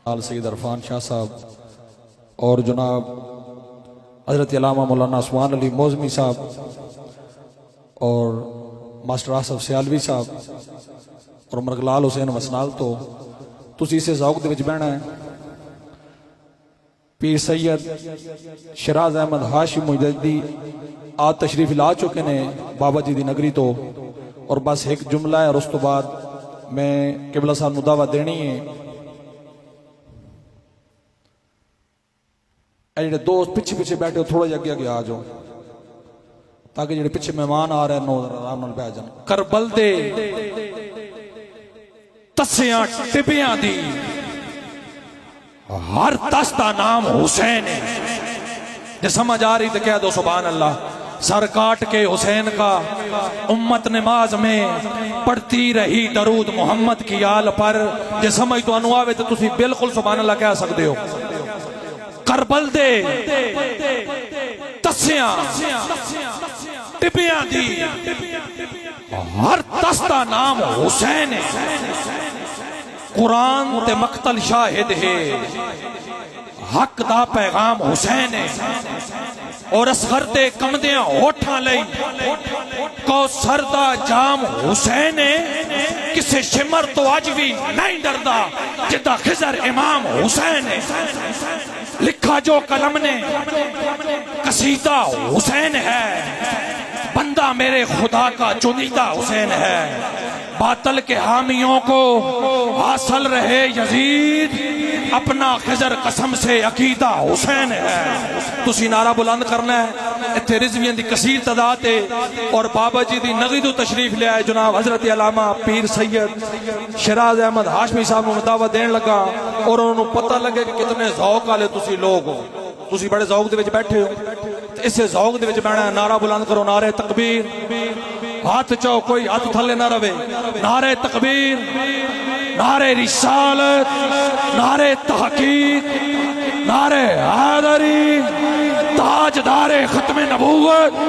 آل سید عرفان شاہ صاحب اور جناب حضرت علامہ مولانا عثمان علی موزمی صاحب اور ماسٹر آصف سیالوی صاحب اور مرغلال حسین وسنال تو تسی اسے ذوق دے وچ بہنا ہے۔ پیر سید شراز احمد ہاشم مجددی آج تشریف لا چکے نے بابا جی دی نگری تو، اور بس ایک جملہ ہے اور اس تو بعد میں قبلہ صاحب نو دعوت دینی ہے۔ اے جڑے دوست پیچھے پیچھے بیٹھے ہو تھوڑا جا اگے اگے آ جاؤ تاکہ جڑے پیچھے مہمان آ رہے ہیں نو آرام نال بیٹھ جان۔ کربل دے تسیاں ٹبیاں دی ہر تس دا نام حسین ہے، جے سمجھ آ رہی تو کہہ دو سبحان اللہ۔ سر کاٹ کے حسین کا امت نماز میں پڑھتی رہی درود محمد کی آل پر، جے سمجھ تو انو آوے تو تسی بالکل سبحان اللہ کہہ سکتے ہو۔ کربل دے تسیاں ٹبیاں دی ہر تس دا نام حسین ہے، قرآن تے مقتل شاہد ہے، حق دا پیغام حسین ہے، اور اصغر تے کمدیاں ہوٹھاں لئی کوثر دا جام حسین ہے، کسے شمر تو اج بھی نہیں ڈردا جدا خضر امام حسین ہے۔ لکھا جو قلم نے قصیدہ حسین ہے، بندہ میرے خدا کا چنیدہ حسین ہے، باطل کے حامیوں کو حاصل رہے یزید، اپنا خضر قسم سے عقیدہ حسین ہے۔ تسی نعرہ بلند کرنا ہے، اتھے رضویاں دی کثیر تعداد ہے، اور بابا جی دی نغی تو تشریف لے آئے جناب حضرت علامہ پیر سید شراز احمد ہاشمی صاحب کو دعوت دین لگا، اور انہوں پتہ لگے کہ کتنے ذوق والے تسی لوگ ہو، تسی بڑے ذوق دے وچ بیٹھے ہو، اسے ذوق دے وچ بہنا ہے۔ نعرہ بلند کرو، نعرہ تکبیر، ہاتھ چاہو کوئی ہاتھ تھلے نہ رہے، نعرہ تکبیر، نعرہ رسالت، نعرہ تحقیق، نعرہ حیدری، تاجدار ختم نبوت،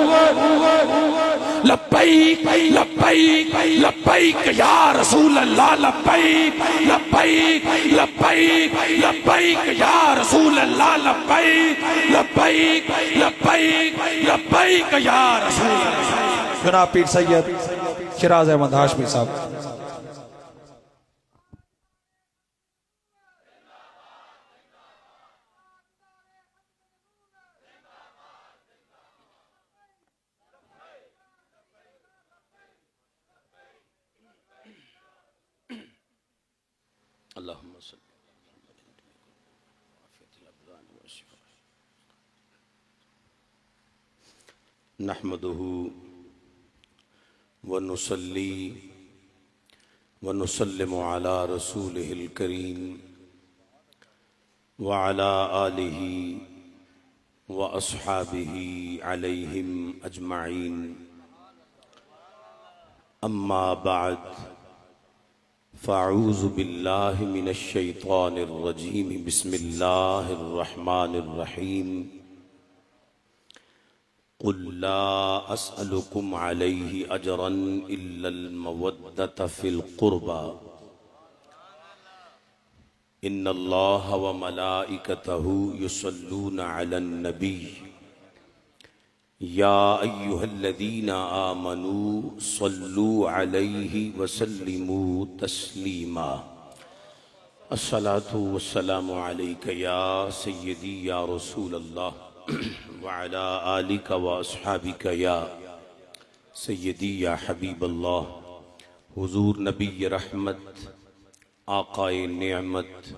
لبیک لبیک لبیک یا رسول اللہ، لبیک لبیک لبیک لبیک یا رسول اللہ، لبیک لبیک لبیک لبیک یا رسول اللہ۔ جناب پیر سید شراز احمد ہاشمی صاحب۔ اللہم صلی نحمدہ ونصلی ونسلم علی رسولہ الکریم وعلی آلہ واصحابہ علیہم اجمعین، اما بعد فاعوذ باللہ من الشیطان الرجیم، بسم اللہ الرحمن الرحیم۔ قل لا اسألکم علیہ اجرا الا المودۃ فی القربى ان اللہ وملائکتہ یصلون علی النبی یا ایہا الذین آمنوا صلوا علیہ وسلموا تسلیما۔ الصلاة والسلام علیک یا سیدی یا رسول اللہ وعلی آلک واصحابک یا سیدی یا حبیب اللہ۔ حضور نبی رحمت، آقائے نعمت،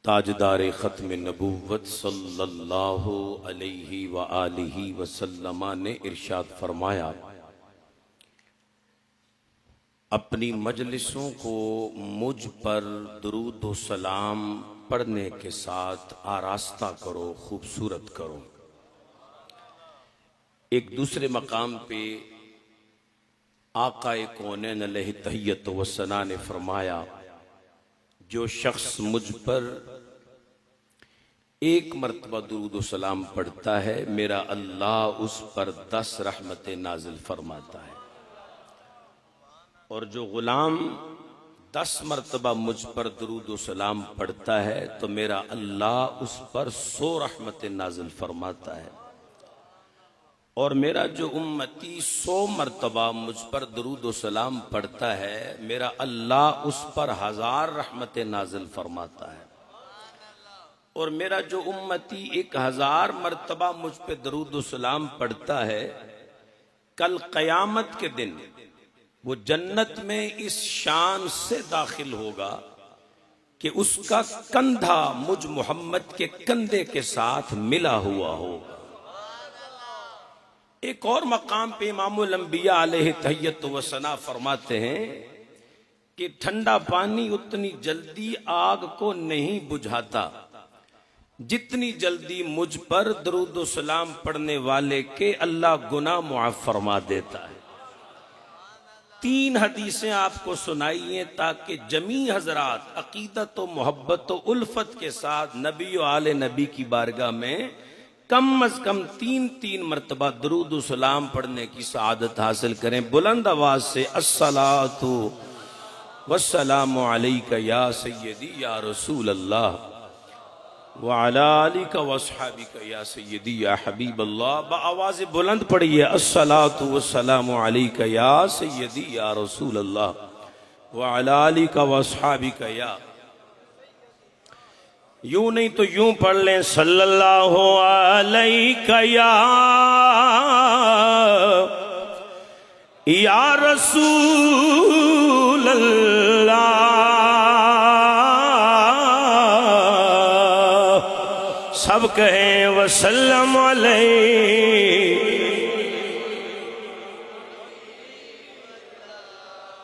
تاجدار ختم نبوت صلی اللہ علیہ وآلہ وسلم نے ارشاد فرمایا، اپنی مجلسوں کو مجھ پر درود و سلام پڑھنے کے ساتھ آراستہ کرو، خوبصورت کرو۔ ایک دوسرے مقام پہ آقا کونین علیہ تحیت و ثنا نے فرمایا، جو شخص مجھ پر ایک مرتبہ درود و سلام پڑھتا ہے، میرا اللہ اس پر 10 رحمتیں نازل فرماتا ہے، اور جو غلام 10 مرتبہ مجھ پر درود و سلام پڑھتا ہے تو میرا اللہ اس پر 100 رحمت نازل فرماتا ہے، اور میرا جو امتی 100 مرتبہ مجھ پر درود و سلام پڑھتا ہے میرا اللہ اس پر 1000 رحمت نازل فرماتا ہے، اور میرا جو امتی 1000 مرتبہ مجھ پہ درود و سلام پڑھتا ہے کل قیامت کے دن وہ جنت میں اس شان سے داخل ہوگا کہ اس کا کندھا مجھ محمد کے کندھے کے ساتھ ملا ہوا ہوگا۔ ایک اور مقام پہ امام الانبیاء علیہ تحیت و ثنا فرماتے ہیں کہ ٹھنڈا پانی اتنی جلدی آگ کو نہیں بجھاتا جتنی جلدی مجھ پر درود و سلام پڑھنے والے کے اللہ گناہ معاف فرما دیتا ہے۔ 3 حدیثیں آپ کو سنائیے تاکہ جمیع حضرات عقیدت و محبت و الفت کے ساتھ نبی و آل نبی کی بارگاہ میں کم از کم 3 مرتبہ درود و سلام پڑھنے کی سعادت حاصل کریں۔ بلند آواز سے الصلاۃ والسلام علیک یا سیدی یا رسول اللہ وعلی آلک واصحابک یا سیدی یا حبیب اللہ۔ بآواز بلند پڑھیے الصلاۃ والسلام علیک یا سیدی یا رسول اللہ وعلی آلک واصحابک یا، یوں نہیں تو یوں پڑھ لیں صلی اللہ علیہ یا رسول اللہ، سب کہیں وسلم علیہ۔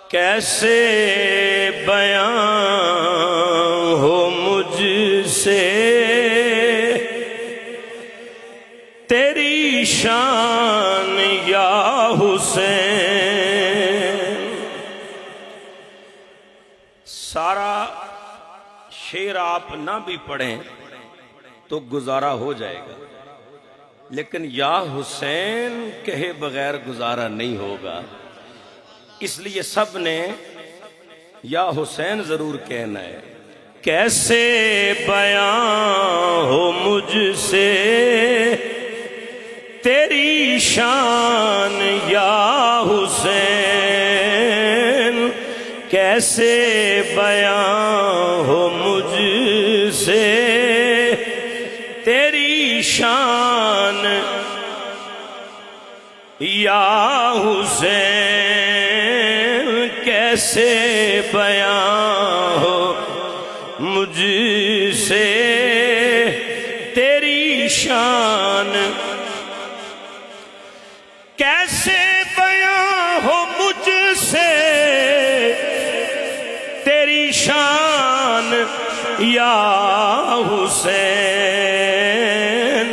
کیسے بیان ہو مجھ سے تیری شان یا حسین۔ سارا شعر آپ نہ بھی پڑھیں تو گزارا ہو جائے گا، لیکن یا حسین کہے بغیر گزارا نہیں ہوگا، اس لیے سب نے یا حسین ضرور کہنا ہے۔ کیسے بیان ہو مجھ سے تیری شان یا حسین، کیسے بیان ہو مجھ سے تیری شان یا حسین، کیسے بیان ہو مجھ سے تیری شان، کیسے بیان ہو مجھ سے تیری شان یا حسین۔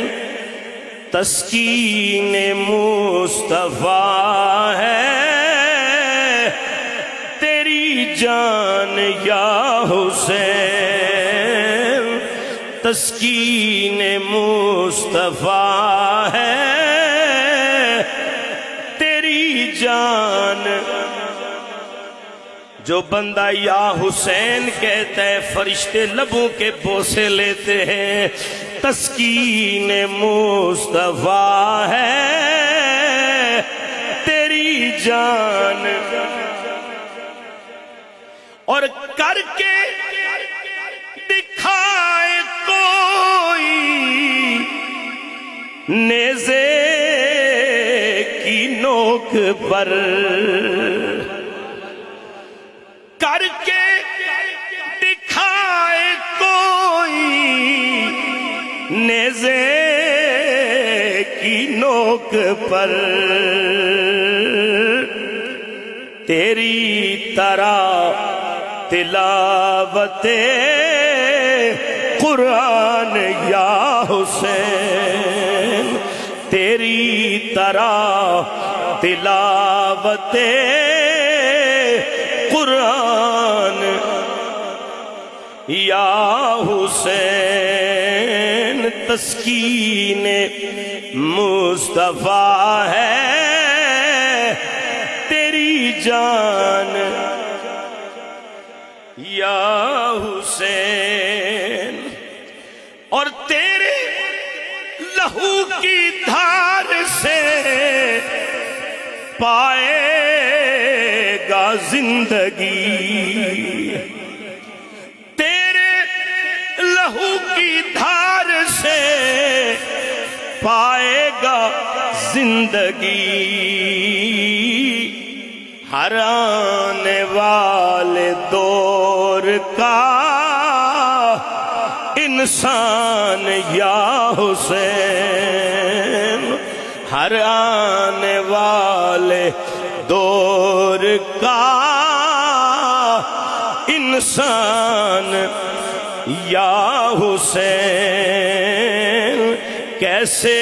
تسکین مصطفیٰ ہے تیری جان یا حسین، تسکین مصطفیٰ ہے تیری جان۔ جو بندہ یا حسین کہتا ہے فرشتے لبوں کے بوسے لیتے ہیں۔ تسکین مصطفیٰ ہے تیری جان، اور کر کے دکھائے کوئی نیزے کی نوک پر، کر کے دکھائے کوئی نیزے کی نوک پر، تیری طرح تلاوت قرآن یا حسین، تیری طرح تلاوت قرآن یا حسین، تسکین مصطفیٰ ہے تیری جان۔ اور تیرے لہو کی دھار سے پائے گا زندگی، تیرے لہو کی دھار سے پائے گا زندگی، ہر آنے والے دور کا انسان یا حسین، ہر آنے والے دور کا انسان یا حسین، کیسے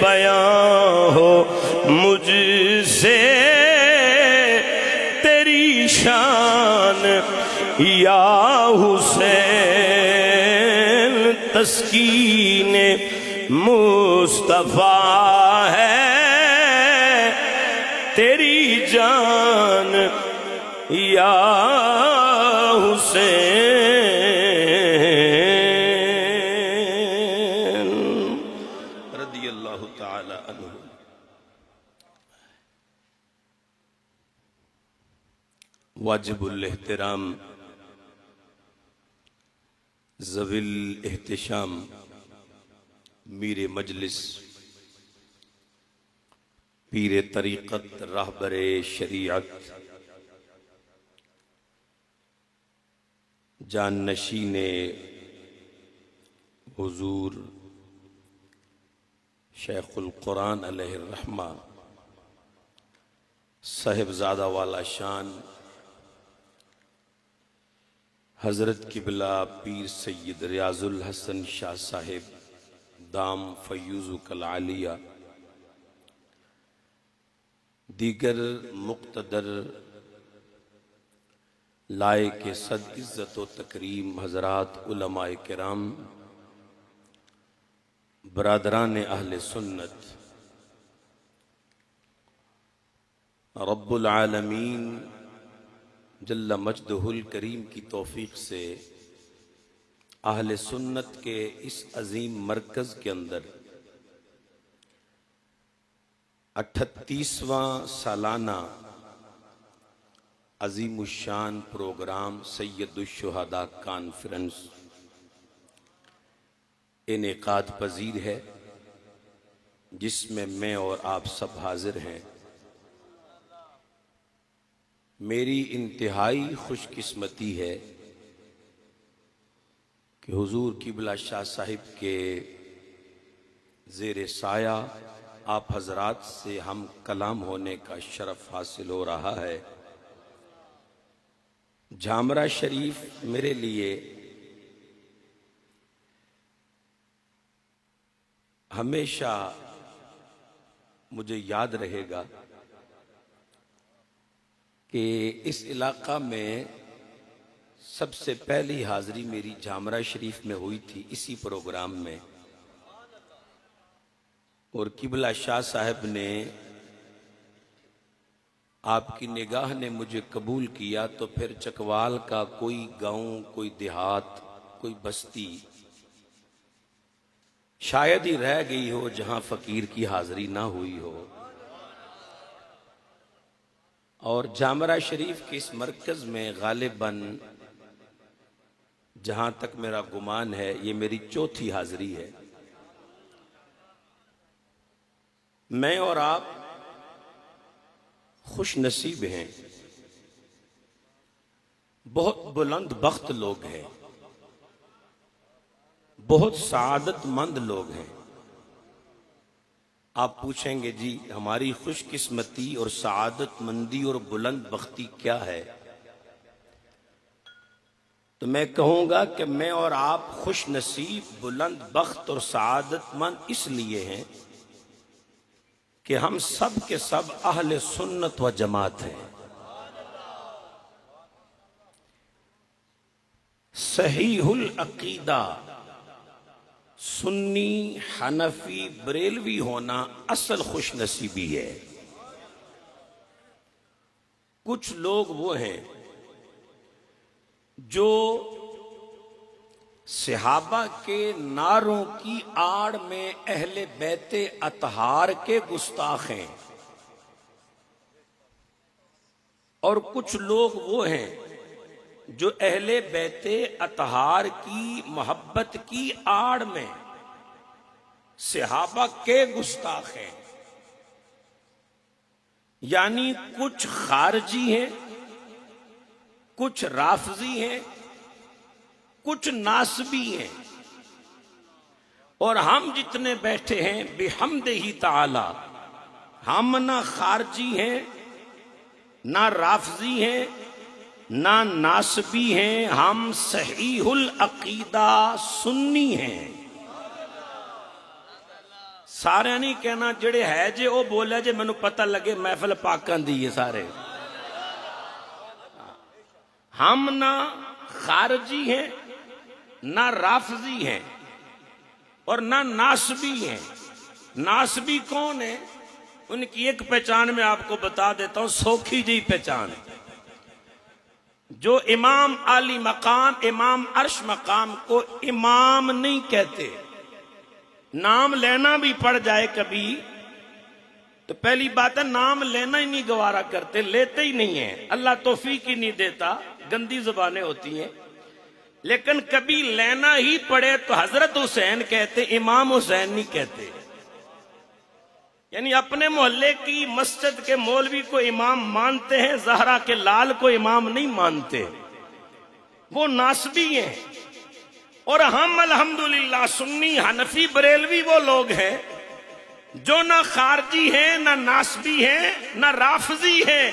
بیان ہو مجھ سے تیری شان یا حسین، تسکین مصطفیٰ ہے تیری جان یا حسین رضی اللہ تعالی عنہ۔ واجب الاحترام ذوی الاحتشام میر مجلس، پیر طریقت، راہبر شریعت، جان نشین حضور شیخ القرآن علیہ الرحمہ، صاحبزادہ والا شان حضرت قبلہ پیر سید ریاض الحسن شاہ صاحب دام فیوزک العالیہ، دیگر مقتدر لائق صد عزت و تکریم حضرات، علماء کرام، برادران اہل سنت، رب العالمین جل مجدہ الکریم کی توفیق سے اہل سنت کے اس عظیم مرکز کے اندر 38واں سالانہ عظیم الشان پروگرام سید الشہداء کانفرنس انعقاد پذیر ہے، جس میں اور آپ سب حاضر ہیں۔ میری انتہائی خوش قسمتی ہے کہ حضور قبلہ شاہ صاحب کے زیر سایہ آپ حضرات سے ہم کلام ہونے کا شرف حاصل ہو رہا ہے۔ جھامرہ شریف میرے لیے ہمیشہ مجھے یاد رہے گا کہ اس علاقہ میں سب سے پہلی حاضری میری جھامرہ شریف میں ہوئی تھی، اسی پروگرام میں، اور قبلہ شاہ صاحب نے، آپ کی نگاہ نے مجھے قبول کیا تو پھر چکوال کا کوئی گاؤں، کوئی دیہات، کوئی بستی شاید ہی رہ گئی ہو جہاں فقیر کی حاضری نہ ہوئی ہو، اور جھامرہ شریف کے اس مرکز میں غالباً جہاں تک میرا گمان ہے یہ میری چوتھی حاضری ہے۔ میں اور آپ خوش نصیب ہیں، بہت بلند بخت لوگ ہیں، بہت سعادت مند لوگ ہیں۔ آپ پوچھیں گے جی ہماری خوش قسمتی اور سعادت مندی اور بلند بختی کیا ہے؟ تو میں کہوں گا کہ میں اور آپ خوش نصیب، بلند بخت اور سعادت مند اس لیے ہیں کہ ہم سب کے سب اہل سنت و جماعت ہیں۔ صحیح العقیدہ سنی، حنفی، بریلوی ہونا اصل خوش نصیبی ہے۔ کچھ لوگ وہ ہیں جو صحابہ کے نعروں کی آڑ میں اہل بیت اطہار کے گستاخ ہیں، اور کچھ لوگ وہ ہیں جو اہل بیت اطہار کی محبت کی آڑ میں صحابہ کے گستاخ ہیں، یعنی کچھ خارجی ہیں، کچھ رافضی ہیں، کچھ ناسبی ہیں، اور ہم جتنے بیٹھے ہیں بحمدہ تعالی، ہم نہ خارجی ہیں، نہ رافضی ہیں، نہ ناسبی ہیں، ہم صحیح العقیدہ سنی ہیں۔ سارے نہیں کہنا جڑے ہے جے وہ بولے جے مینوں پتہ لگے محفل پاکاں دی ہے سارے۔ ہم نہ خارجی ہیں، نہ رافضی ہیں، اور نہ ناسبی ہیں۔ ناسبی کون ہے؟ ان کی ایک پہچان میں آپ کو بتا دیتا ہوں، سوکھی جی پہچان، جو امام عالی مقام، امام عرش مقام کو امام نہیں کہتے۔ نام لینا بھی پڑ جائے کبھی تو پہلی بات ہے نام لینا ہی نہیں گوارا کرتے، لیتے ہی نہیں ہیں، اللہ توفیق ہی نہیں دیتا، گندی زبانیں ہوتی ہیں۔ لیکن کبھی لینا ہی پڑے تو حضرت حسین کہتے، امام حسین نہیں کہتے۔ یعنی اپنے محلے کی مسجد کے مولوی کو امام مانتے ہیں، زہرا کے لال کو امام نہیں مانتے، وہ ناسبی ہیں۔ اور ہم الحمدللہ سنی حنفی بریلوی وہ لوگ ہیں جو نہ خارجی ہیں، نہ ناسبی ہیں، نہ رافضی ہیں،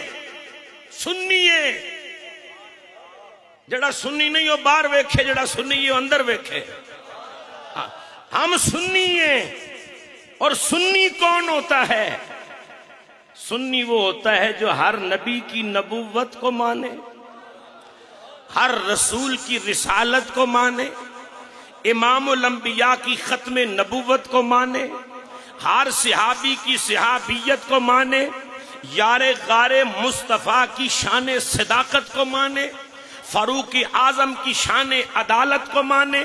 سنی ہیں۔ جڑا سنی نہیں ہو باہر ویکھے، جڑا سنی ہو اندر ویکھے۔ ہم سنی ہیں، اور سنی کون ہوتا ہے؟ سنی وہ ہوتا ہے جو ہر نبی کی نبوت کو مانے، ہر رسول کی رسالت کو مانے، امام الانبیاء کی ختم نبوت کو مانے، ہر صحابی کی صحابیت کو مانے، یار غار مصطفیٰ کی شان صداقت کو مانے، فاروق اعظم کی شان عدالت کو مانے،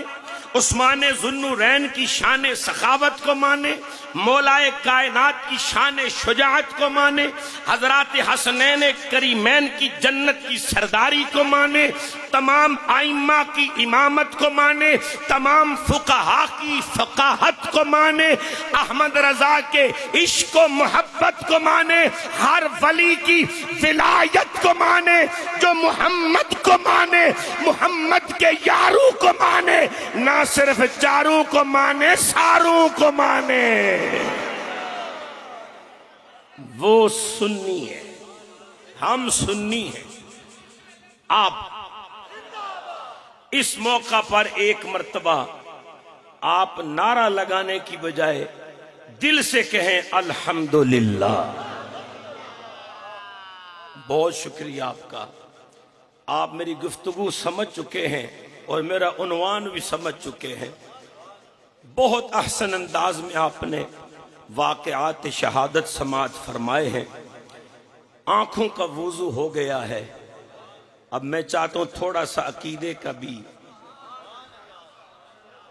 عثمان ذوالنورین کی شان سخاوت کو مانے، مولائے کائنات کی شان شجاعت کو مانے، حضرات حسنین کریمین کی جنت کی سرداری کو مانے، تمام ائمہ کی امامت کو مانے، تمام فقہا کی فقاہت کو مانے، احمد رضا کے عشق و محبت کو مانے، ہر ولی کی ولایت کو مانے، جو محمد کو مانے، محمد کے یاروں کو مانے، نہ صرف چاروں کو مانے، ساروں کو مانے، وہ سنی ہے۔ ہم سنی ہیں۔ آپ اس موقع پر ایک مرتبہ آپ نعرہ لگانے کی بجائے دل سے کہیں الحمدللہ۔ بہت شکریہ آپ کا، آپ میری گفتگو سمجھ چکے ہیں اور میرا عنوان بھی سمجھ چکے ہیں۔ بہت احسن انداز میں آپ نے واقعات شہادت سماعت فرمائے ہیں، آنکھوں کا وضو ہو گیا ہے۔ اب میں چاہتا ہوں تھوڑا سا عقیدے کا بھی،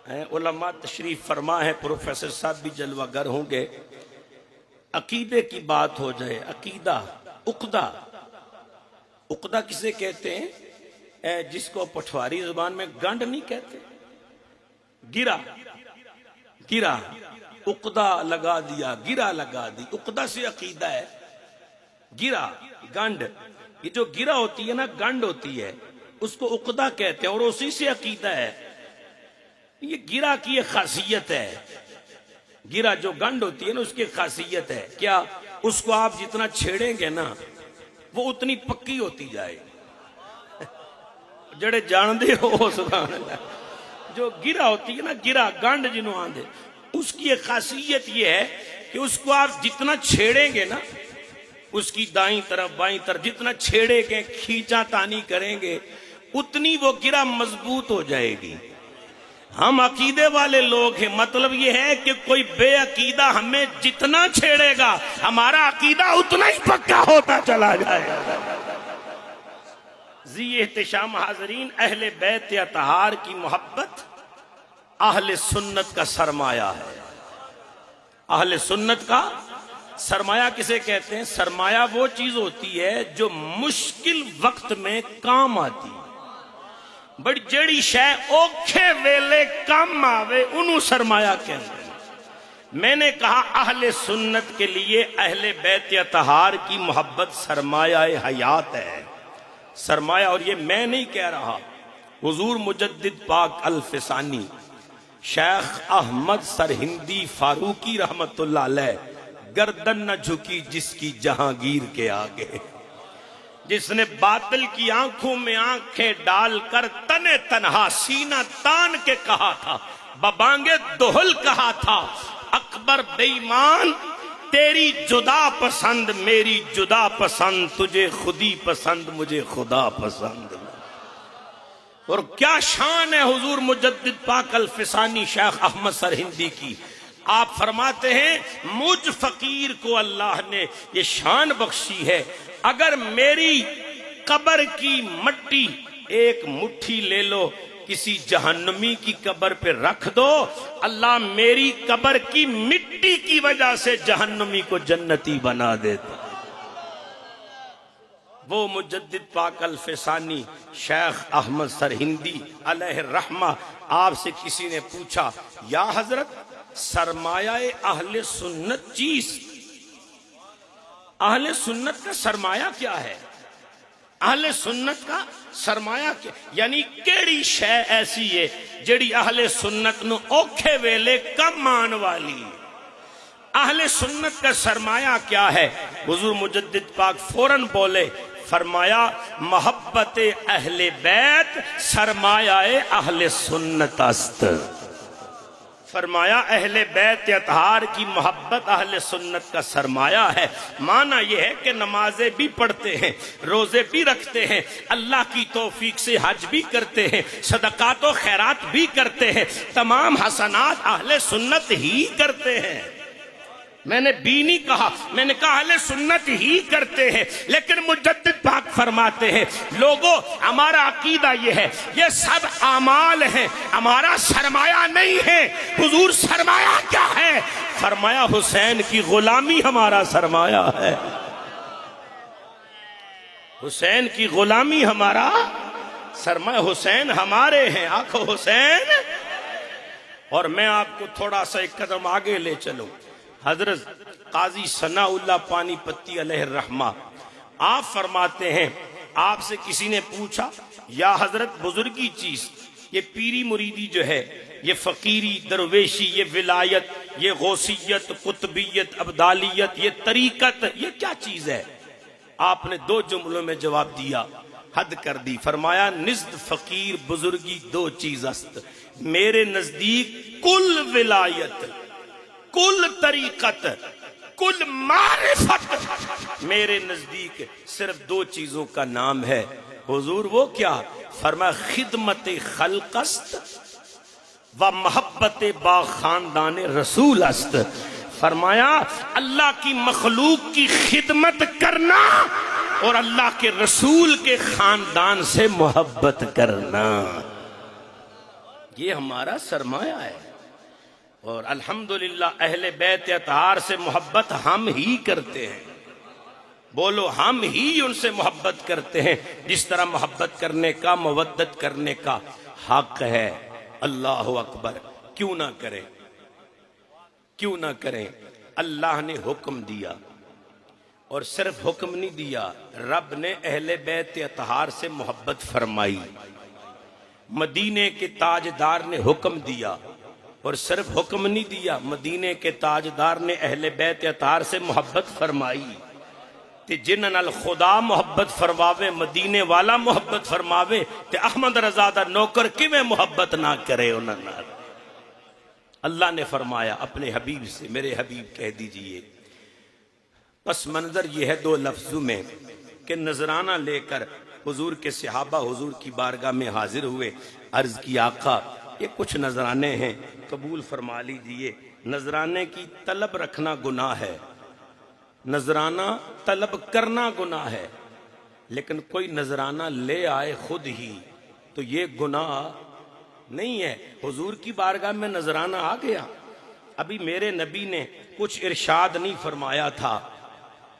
علماء تشریف فرما ہے، پروفیسر صاحب بھی جلوہ گر ہوں گے، عقیدے کی بات ہو جائے۔ عقیدہ، عقدہ، عقدہ کسے کہتے ہیں؟ جس کو پٹھواری زبان میں گنڈ نہیں کہتے، گرا، گرا، عقدہ لگا دیا، گرا لگا دی، عقدہ سے عقیدہ ہے۔ گرا، گنڈ، یہ جو گرا ہوتی ہے نا، گنڈ ہوتی ہے، اس کو عقدہ کہتے ہیں، اور اسی سے عقیدہ ہے۔ یہ گرا کی ایک خاصیت ہے، گرا جو گنڈ ہوتی ہے نا، اس کی ایک خاصیت ہے کیا؟ اس کو آپ جتنا چھیڑیں گے نا وہ اتنی پکی ہوتی جائے۔ جڑے جان دے ہو سبحان اللہ، جو گرا ہوتی ہے نا، گرا گنڈ جنہوں آندے، اس کی ایک خاصیت یہ ہے کہ اس کو آپ جتنا چھیڑیں گے نا، اس کی دائیں طرف بائیں طرف جتنا چھیڑے گے، کھینچا تانی کریں گے، اتنی وہ گرا مضبوط ہو جائے گی۔ ہم عقیدے والے لوگ ہیں، مطلب یہ ہے کہ کوئی بے عقیدہ ہمیں جتنا چھیڑے گا، ہمارا عقیدہ اتنا ہی پکا ہوتا چلا جائے گا۔ ذی احتشام حاضرین، اہل بیت اطہار کی محبت اہل سنت کا سرمایہ ہے. اہل سنت کا سرمایہ کسے کہتے ہیں؟ سرمایہ وہ چیز ہوتی ہے جو مشکل وقت میں کام آتی. بڑی جڑی شے اوکھے ویلے کام آوے انہوں سرمایہ کہتے ہیں. میں نے کہا اہل سنت کے لیے اہل بیت اطہار کی محبت سرمایہ حیات ہے. سرمایہ، اور یہ میں نہیں کہہ رہا، حضور مجدد پاک الفسانی شیخ احمد سرہندی فاروقی رحمت اللہ علیہ، گردن نہ جھکی جس کی جہانگیر کے آگے، جس نے باطل کی آنکھوں میں آنکھیں ڈال کر تنے تنہا سینہ تان کے کہا تھا، ببانگے دہل کہا تھا، اکبر بے ایمان تیری جدا پسند میری جدا پسند، تجھے خودی پسند مجھے خدا پسند. اور کیا شان ہے حضور مجدد پاک الفسانی شیخ احمد سرہندی کی. آپ فرماتے ہیں مجھ فقیر کو اللہ نے یہ شان بخشی ہے، اگر میری قبر کی مٹی ایک مٹھی لے لو کسی جہنمی کی قبر پہ رکھ دو، اللہ میری قبر کی مٹی کی وجہ سے جہنمی کو جنتی بنا دیتا. وہ مجدد پاک الفسانی شیخ احمد سرہندی علیہ الرحمہ. آپ سے کسی نے پوچھا یا حضرت سرمایہ اہل سنت چیز، اہل سنت کا سرمایہ کیا ہے؟ اہل سنت کا سرمایہ کیا یعنی کیڑی شے ایسی ہے جڑی اہل سنت نو اوکھے ویلے کم آن والی؟ اہل سنت کا سرمایہ کیا ہے؟ حضور مجدد پاک فوراً بولے، فرمایا محبت اہل بیت سرمایہ اہل سنت است. فرمایا اہل بیت اطہار کی محبت اہل سنت کا سرمایہ ہے. معنی یہ ہے کہ نمازیں بھی پڑھتے ہیں، روزے بھی رکھتے ہیں، اللہ کی توفیق سے حج بھی کرتے ہیں، صدقات و خیرات بھی کرتے ہیں، تمام حسنات اہل سنت ہی کرتے ہیں. میں نے بھی نہیں کہا، میں نے کہا اہل سنت ہی کرتے ہیں. لیکن مجدد پاک فرماتے ہیں لوگوں ہمارا عقیدہ یہ ہے یہ سب اعمال ہیں، ہمارا سرمایہ نہیں ہے. حضور سرمایہ کیا ہے؟ فرمایا حسین کی غلامی ہمارا سرمایہ ہے. حسین کی غلامی ہمارا سرمایہ، حسین ہمارے ہیں. آنکھو حسین. اور میں آپ کو تھوڑا سا ایک قدم آگے لے چلوں. حضرت قاضی ثناء اللہ پانی پتی علیہ الرحمہ آپ فرماتے ہیں، آپ سے کسی نے پوچھا یا حضرت بزرگی چیز، یہ پیری مریدی جو ہے، یہ فقیری درویشی، یہ ولایت، یہ غوثیت، قطبیت، ابدالیت، یہ طریقت، یہ کیا چیز ہے؟ آپ نے 2 جملوں میں جواب دیا، حد کر دی. فرمایا نزد فقیر بزرگی 2 چیز است، میرے نزدیک کل ولایت، کل طریقت، کل معرفت میرے نزدیک صرف 2 چیزوں کا نام ہے. حضور وہ کیا؟ فرمایا خدمت خلق است و محبت با خاندان رسول است. فرمایا اللہ کی مخلوق کی خدمت کرنا اور اللہ کے رسول کے خاندان سے محبت کرنا، یہ ہمارا سرمایہ ہے. اور الحمدللہ اہل بیت اطہار سے محبت ہم ہی کرتے ہیں. بولو ہم ہی ان سے محبت کرتے ہیں جس طرح محبت کرنے کا، مودت کرنے کا حق ہے. اللہ اکبر. کیوں نہ کریں، کیوں نہ کریں. اللہ نے حکم دیا، اور صرف حکم نہیں دیا، رب نے اہل بیت اطہار سے محبت فرمائی. مدینے کے تاجدار نے حکم دیا، اور صرف حکم نہیں دیا، مدینے کے تاجدار نے اہل بیت اطہار سے محبت فرمائی. تے جنہاں نال خدا محبت فرماوے، مدینے والا محبت فرماوے، تے احمد رضا دا نوکر کیویں محبت نہ کرے انہاں نال. اللہ نے فرمایا اپنے حبیب سے، میرے حبیب کہہ دیجئے. پس منظر یہ ہے 2 لفظوں میں کہ نذرانہ لے کر حضور کے صحابہ حضور کی بارگاہ میں حاضر ہوئے. عرض کی آقا یہ کچھ نذرانے ہیں، قبول فرما لیجئے. نذرانے کی طلب رکھنا گناہ ہے، نذرانہ طلب کرنا گناہ ہے، لیکن کوئی نذرانہ لے آئے خود ہی تو یہ گناہ نہیں ہے. حضور کی بارگاہ میں نذرانہ آ گیا. ابھی میرے نبی نے کچھ ارشاد نہیں فرمایا تھا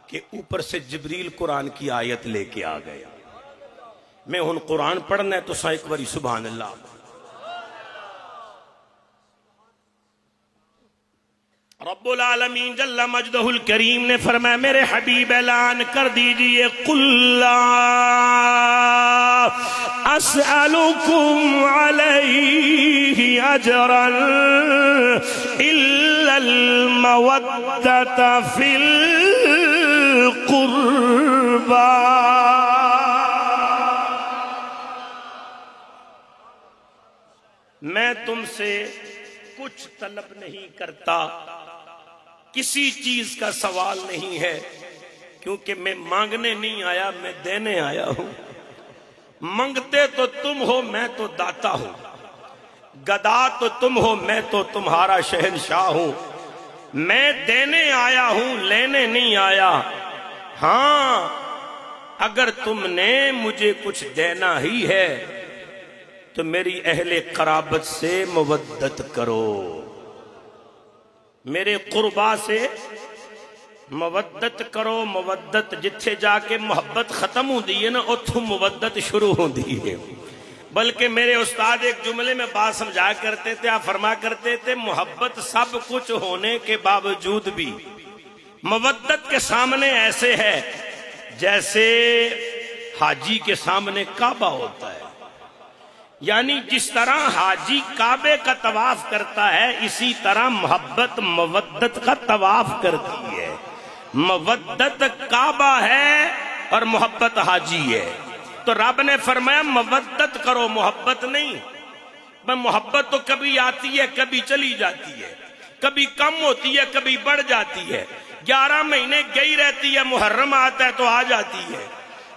کہ اوپر سے جبریل قرآن کی آیت لے کے آ گیا. میں ہن قرآن پڑھنا ہے تو سا ایک باری سبحان اللہ. رب العالمین جل مجدہ الکریم نے فرمایا میرے حبیب اعلان کر دیجئے قل لا اسألکم علیہ اجرا الا المودۃ فی القربى. میں تم سے کچھ طلب نہیں کرتا, کسی چیز کا سوال نہیں ہے, کیونکہ میں مانگنے نہیں آیا, میں دینے آیا ہوں. منگتے تو تم ہو, میں تو داتا ہوں. گدا تو تم ہو, میں تو تمہارا شہنشاہ ہوں. میں دینے آیا ہوں, لینے نہیں آیا. ہاں اگر تم نے مجھے کچھ دینا ہی ہے تو میری اہل قرابت سے مودت کرو, میرے قربا سے مودت کرو. مودت جتھے جا کے محبت ختم ہوندی ہے نا اتھوں مودت شروع ہوندی ہے. بلکہ میرے استاد ایک جملے میں بات سمجھا کرتے تھے, آپ فرما کرتے تھے محبت سب کچھ ہونے کے باوجود بھی مودت کے سامنے ایسے ہے جیسے حاجی کے سامنے کعبہ ہوتا ہے. یعنی جس طرح حاجی کعبے کا طواف کرتا ہے اسی طرح محبت مودت کا طواف کرتی ہے. مودت کعبہ ہے اور محبت حاجی ہے. تو رب نے فرمایا مودت کرو, محبت نہیں. محبت تو کبھی آتی ہے کبھی چلی جاتی ہے, کبھی کم ہوتی ہے کبھی بڑھ جاتی ہے. 11 مہینے گئی رہتی ہے, محرم آتا ہے تو آ جاتی ہے.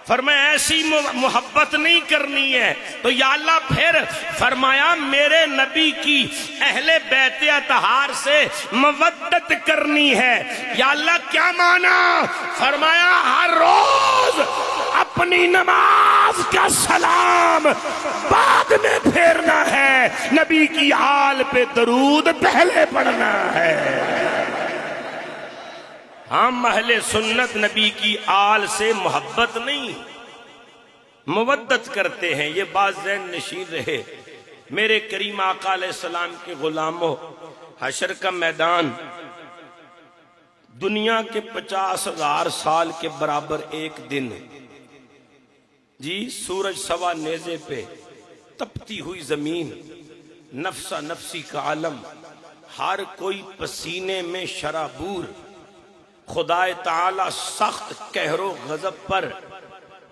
فرمایا ایسی محبت نہیں کرنی ہے تو یا اللہ پھر فرمایا میرے نبی کی اہل بیت اطہار سے مودت کرنی ہے. یا اللہ کیا مانا؟ فرمایا ہر روز اپنی نماز کا سلام بعد میں پھیرنا ہے, نبی کی آل پہ درود پہلے پڑھنا ہے. ہم اہل سنت نبی کی آل سے محبت نہیں مودت کرتے ہیں. یہ بات ذہن نشین رہے. میرے کریم آقا علیہ السلام کے غلاموں, حشر کا میدان دنیا کے 50,000 سال کے برابر ایک دن. جی سورج سوا نیزے پہ, تپتی ہوئی زمین, نفسا نفسی کا عالم, ہر کوئی پسینے میں شرابور, خدا تعالی سخت قہر و غضب پر.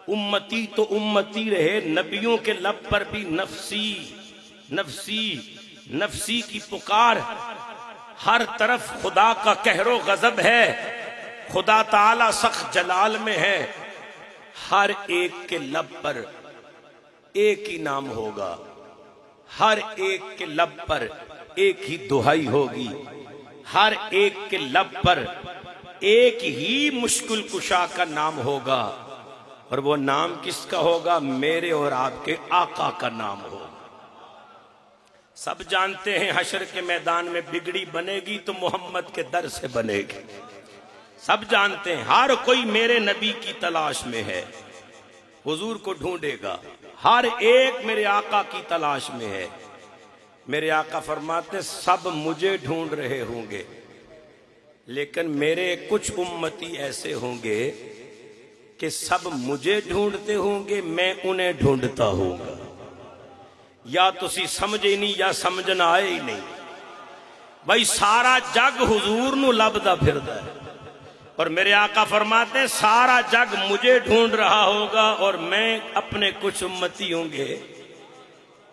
امتی تو امتی رہے, نبیوں کے لب پر بھی نفسی نفسی نفسی کی پکار. ہر طرف خدا کا قہر و غضب ہے, خدا تعالی سخت جلال میں ہے. ہر ایک کے لب پر ایک ہی نام ہوگا, ہر ایک کے لب پر ایک ہی دہائی ہوگی, ہر ایک کے لب پر ایک ہی مشکل کشا کا نام ہوگا. اور وہ نام کس کا ہوگا؟ میرے اور آپ کے آقا کا نام ہوگا. سب جانتے ہیں حشر کے میدان میں بگڑی بنے گی تو محمد کے در سے بنے گی. سب جانتے ہیں ہر کوئی میرے نبی کی تلاش میں ہے, حضور کو ڈھونڈے گا. ہر ایک میرے آقا کی تلاش میں ہے. میرے آقا فرماتے سب مجھے ڈھونڈ رہے ہوں گے, لیکن میرے کچھ امتی ایسے ہوں گے کہ سب مجھے ڈھونڈتے ہوں گے, میں انہیں ڈھونڈتا ہوں گا. یا تسی سمجھے نہیں یا سمجھنا آئے ہی نہیں. بھائی سارا جگ حضور نو لبدا پھردا ہے, اور میرے آقا فرماتے ہیں سارا جگ مجھے ڈھونڈ رہا ہوگا اور میں اپنے کچھ امتی ہوں گے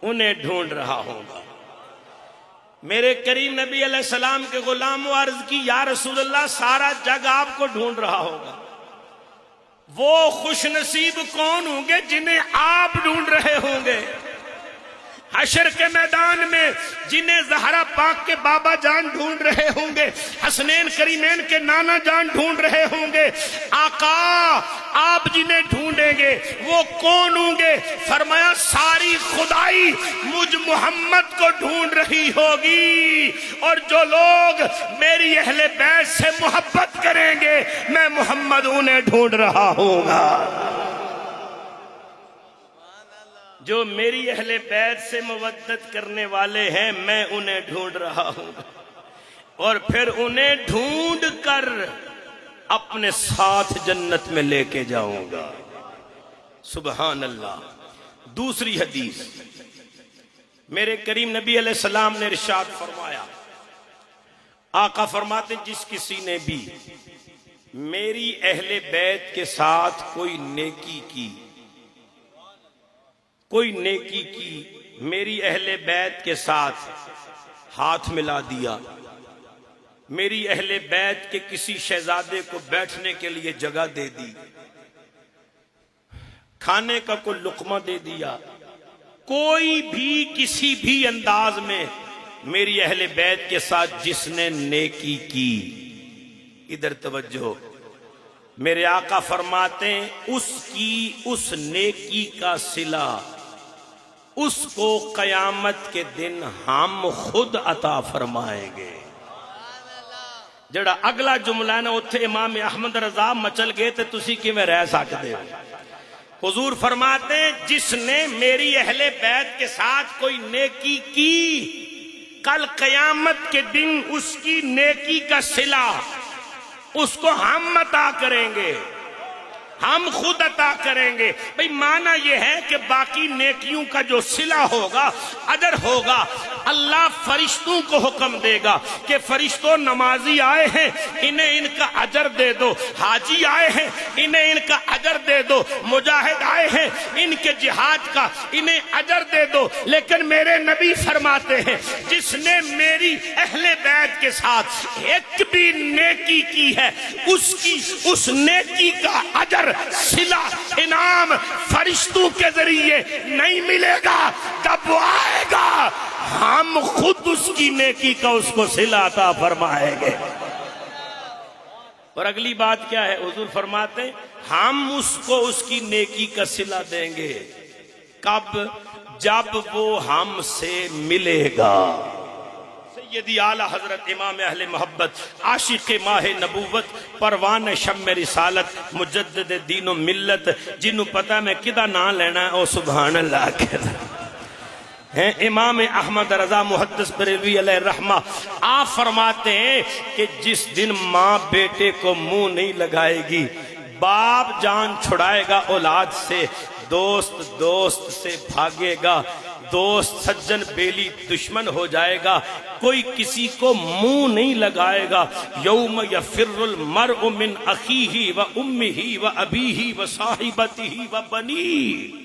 انہیں ڈھونڈ رہا ہوں گا. میرے کریم نبی علیہ السلام کے غلاموں عرض کی یا رسول اللہ سارا جگ آپ کو ڈھونڈ رہا ہوگا, وہ خوش نصیب کون ہوں گے جنہیں آپ ڈھونڈ رہے ہوں گے؟ حشر کے میدان میں جنہیں زہرا پاک کے بابا جان ڈھونڈ رہے ہوں گے، حسنین کریمین کے نانا جان ڈھونڈ رہے ہوں گے، آقا آپ جنہیں ڈھونڈیں گے وہ کون ہوں گے؟ فرمایا ساری خدائی مجھ محمد کو ڈھونڈ رہی ہوگی، اور جو لوگ میری اہل بیت سے محبت کریں گے میں محمد انہیں ڈھونڈ رہا ہوں گا۔ جو میری اہل بیت سے مودت کرنے والے ہیں میں انہیں ڈھونڈ رہا ہوں، اور پھر انہیں ڈھونڈ کر اپنے ساتھ جنت میں لے کے جاؤں گا۔ سبحان اللہ۔ دوسری حدیث، میرے کریم نبی علیہ السلام نے ارشاد فرمایا، آقا فرماتے جس کسی نے بھی میری اہل بیت کے ساتھ کوئی نیکی کی، میری اہل بیت کے ساتھ ہاتھ ملا دیا، میری اہل بیت کے کسی شہزادے کو بیٹھنے کے لیے جگہ دے دی، کھانے کا کوئی لقمہ دے دیا، کوئی بھی کسی بھی انداز میں میری اہل بیت کے ساتھ جس نے نیکی کی، ادھر توجہ، میرے آقا فرماتے ہیں اس نیکی کا صلہ اس کو قیامت کے دن ہم خود عطا فرمائیں گے۔ جڑا اگلا جملہ ہے نا اتھے امام احمد رضا مچل گئے تے تسی کی میں رہ سکتے ہو۔ حضور فرماتے ہیں جس نے میری اہل بیت کے ساتھ کوئی نیکی کی، کل قیامت کے دن اس کی نیکی کا صلہ اس کو ہم عطا کریں گے، ہم خود عطا کریں گے۔ بھئی معنی یہ ہے کہ باقی نیکیوں کا جو صلہ ہوگا، اجر ہوگا، اللہ فرشتوں کو حکم دے گا کہ فرشتوں نمازی آئے ہیں انہیں ان کا اجر دے دو، حاجی آئے ہیں انہیں ان کا اجر دے دو، مجاہد آئے ہیں ان کے جہاد کا انہیں اجر دے دو۔ لیکن میرے نبی فرماتے ہیں جس نے میری اہل بیت کے ساتھ ایک بھی نیکی کی ہے اس نیکی کا اجر، صلہ، انعام فرشتوں کے ذریعے نہیں ملے گا، جب وہ آئے گا ہم خود اس کی نیکی کا اس کو صلہ عطا فرمائیں گے۔ اور اگلی بات کیا ہے؟ حضور فرماتے ہیں ہم اس کو اس کی نیکی کا صلہ دیں گے، کب؟ جب وہ ہم سے ملے گا۔ سیدی اعلی حضرت امام اہل محبت، عاشق ماہ نبوت، پروان شم رسالت، مجدد دین و ملت، جنہوں پتہ میں کدہ نہ لینا ہے او سبحان اللہ کہتا ہیں امام احمد رضا محدث بریلوی علیہ الرحمہ، آپ فرماتے ہیں کہ جس دن ماں بیٹے کو منہ نہیں لگائے گی، باپ جان چھڑائے گا اولاد سے، دوست سے بھاگے گا، دوست سجن بیلی دشمن ہو جائے گا، کوئی کسی کو منہ نہیں لگائے گا۔ یوم یفر المرء من اخیہ و امہ و ابیہ و صاحبتہ و بنیہ۔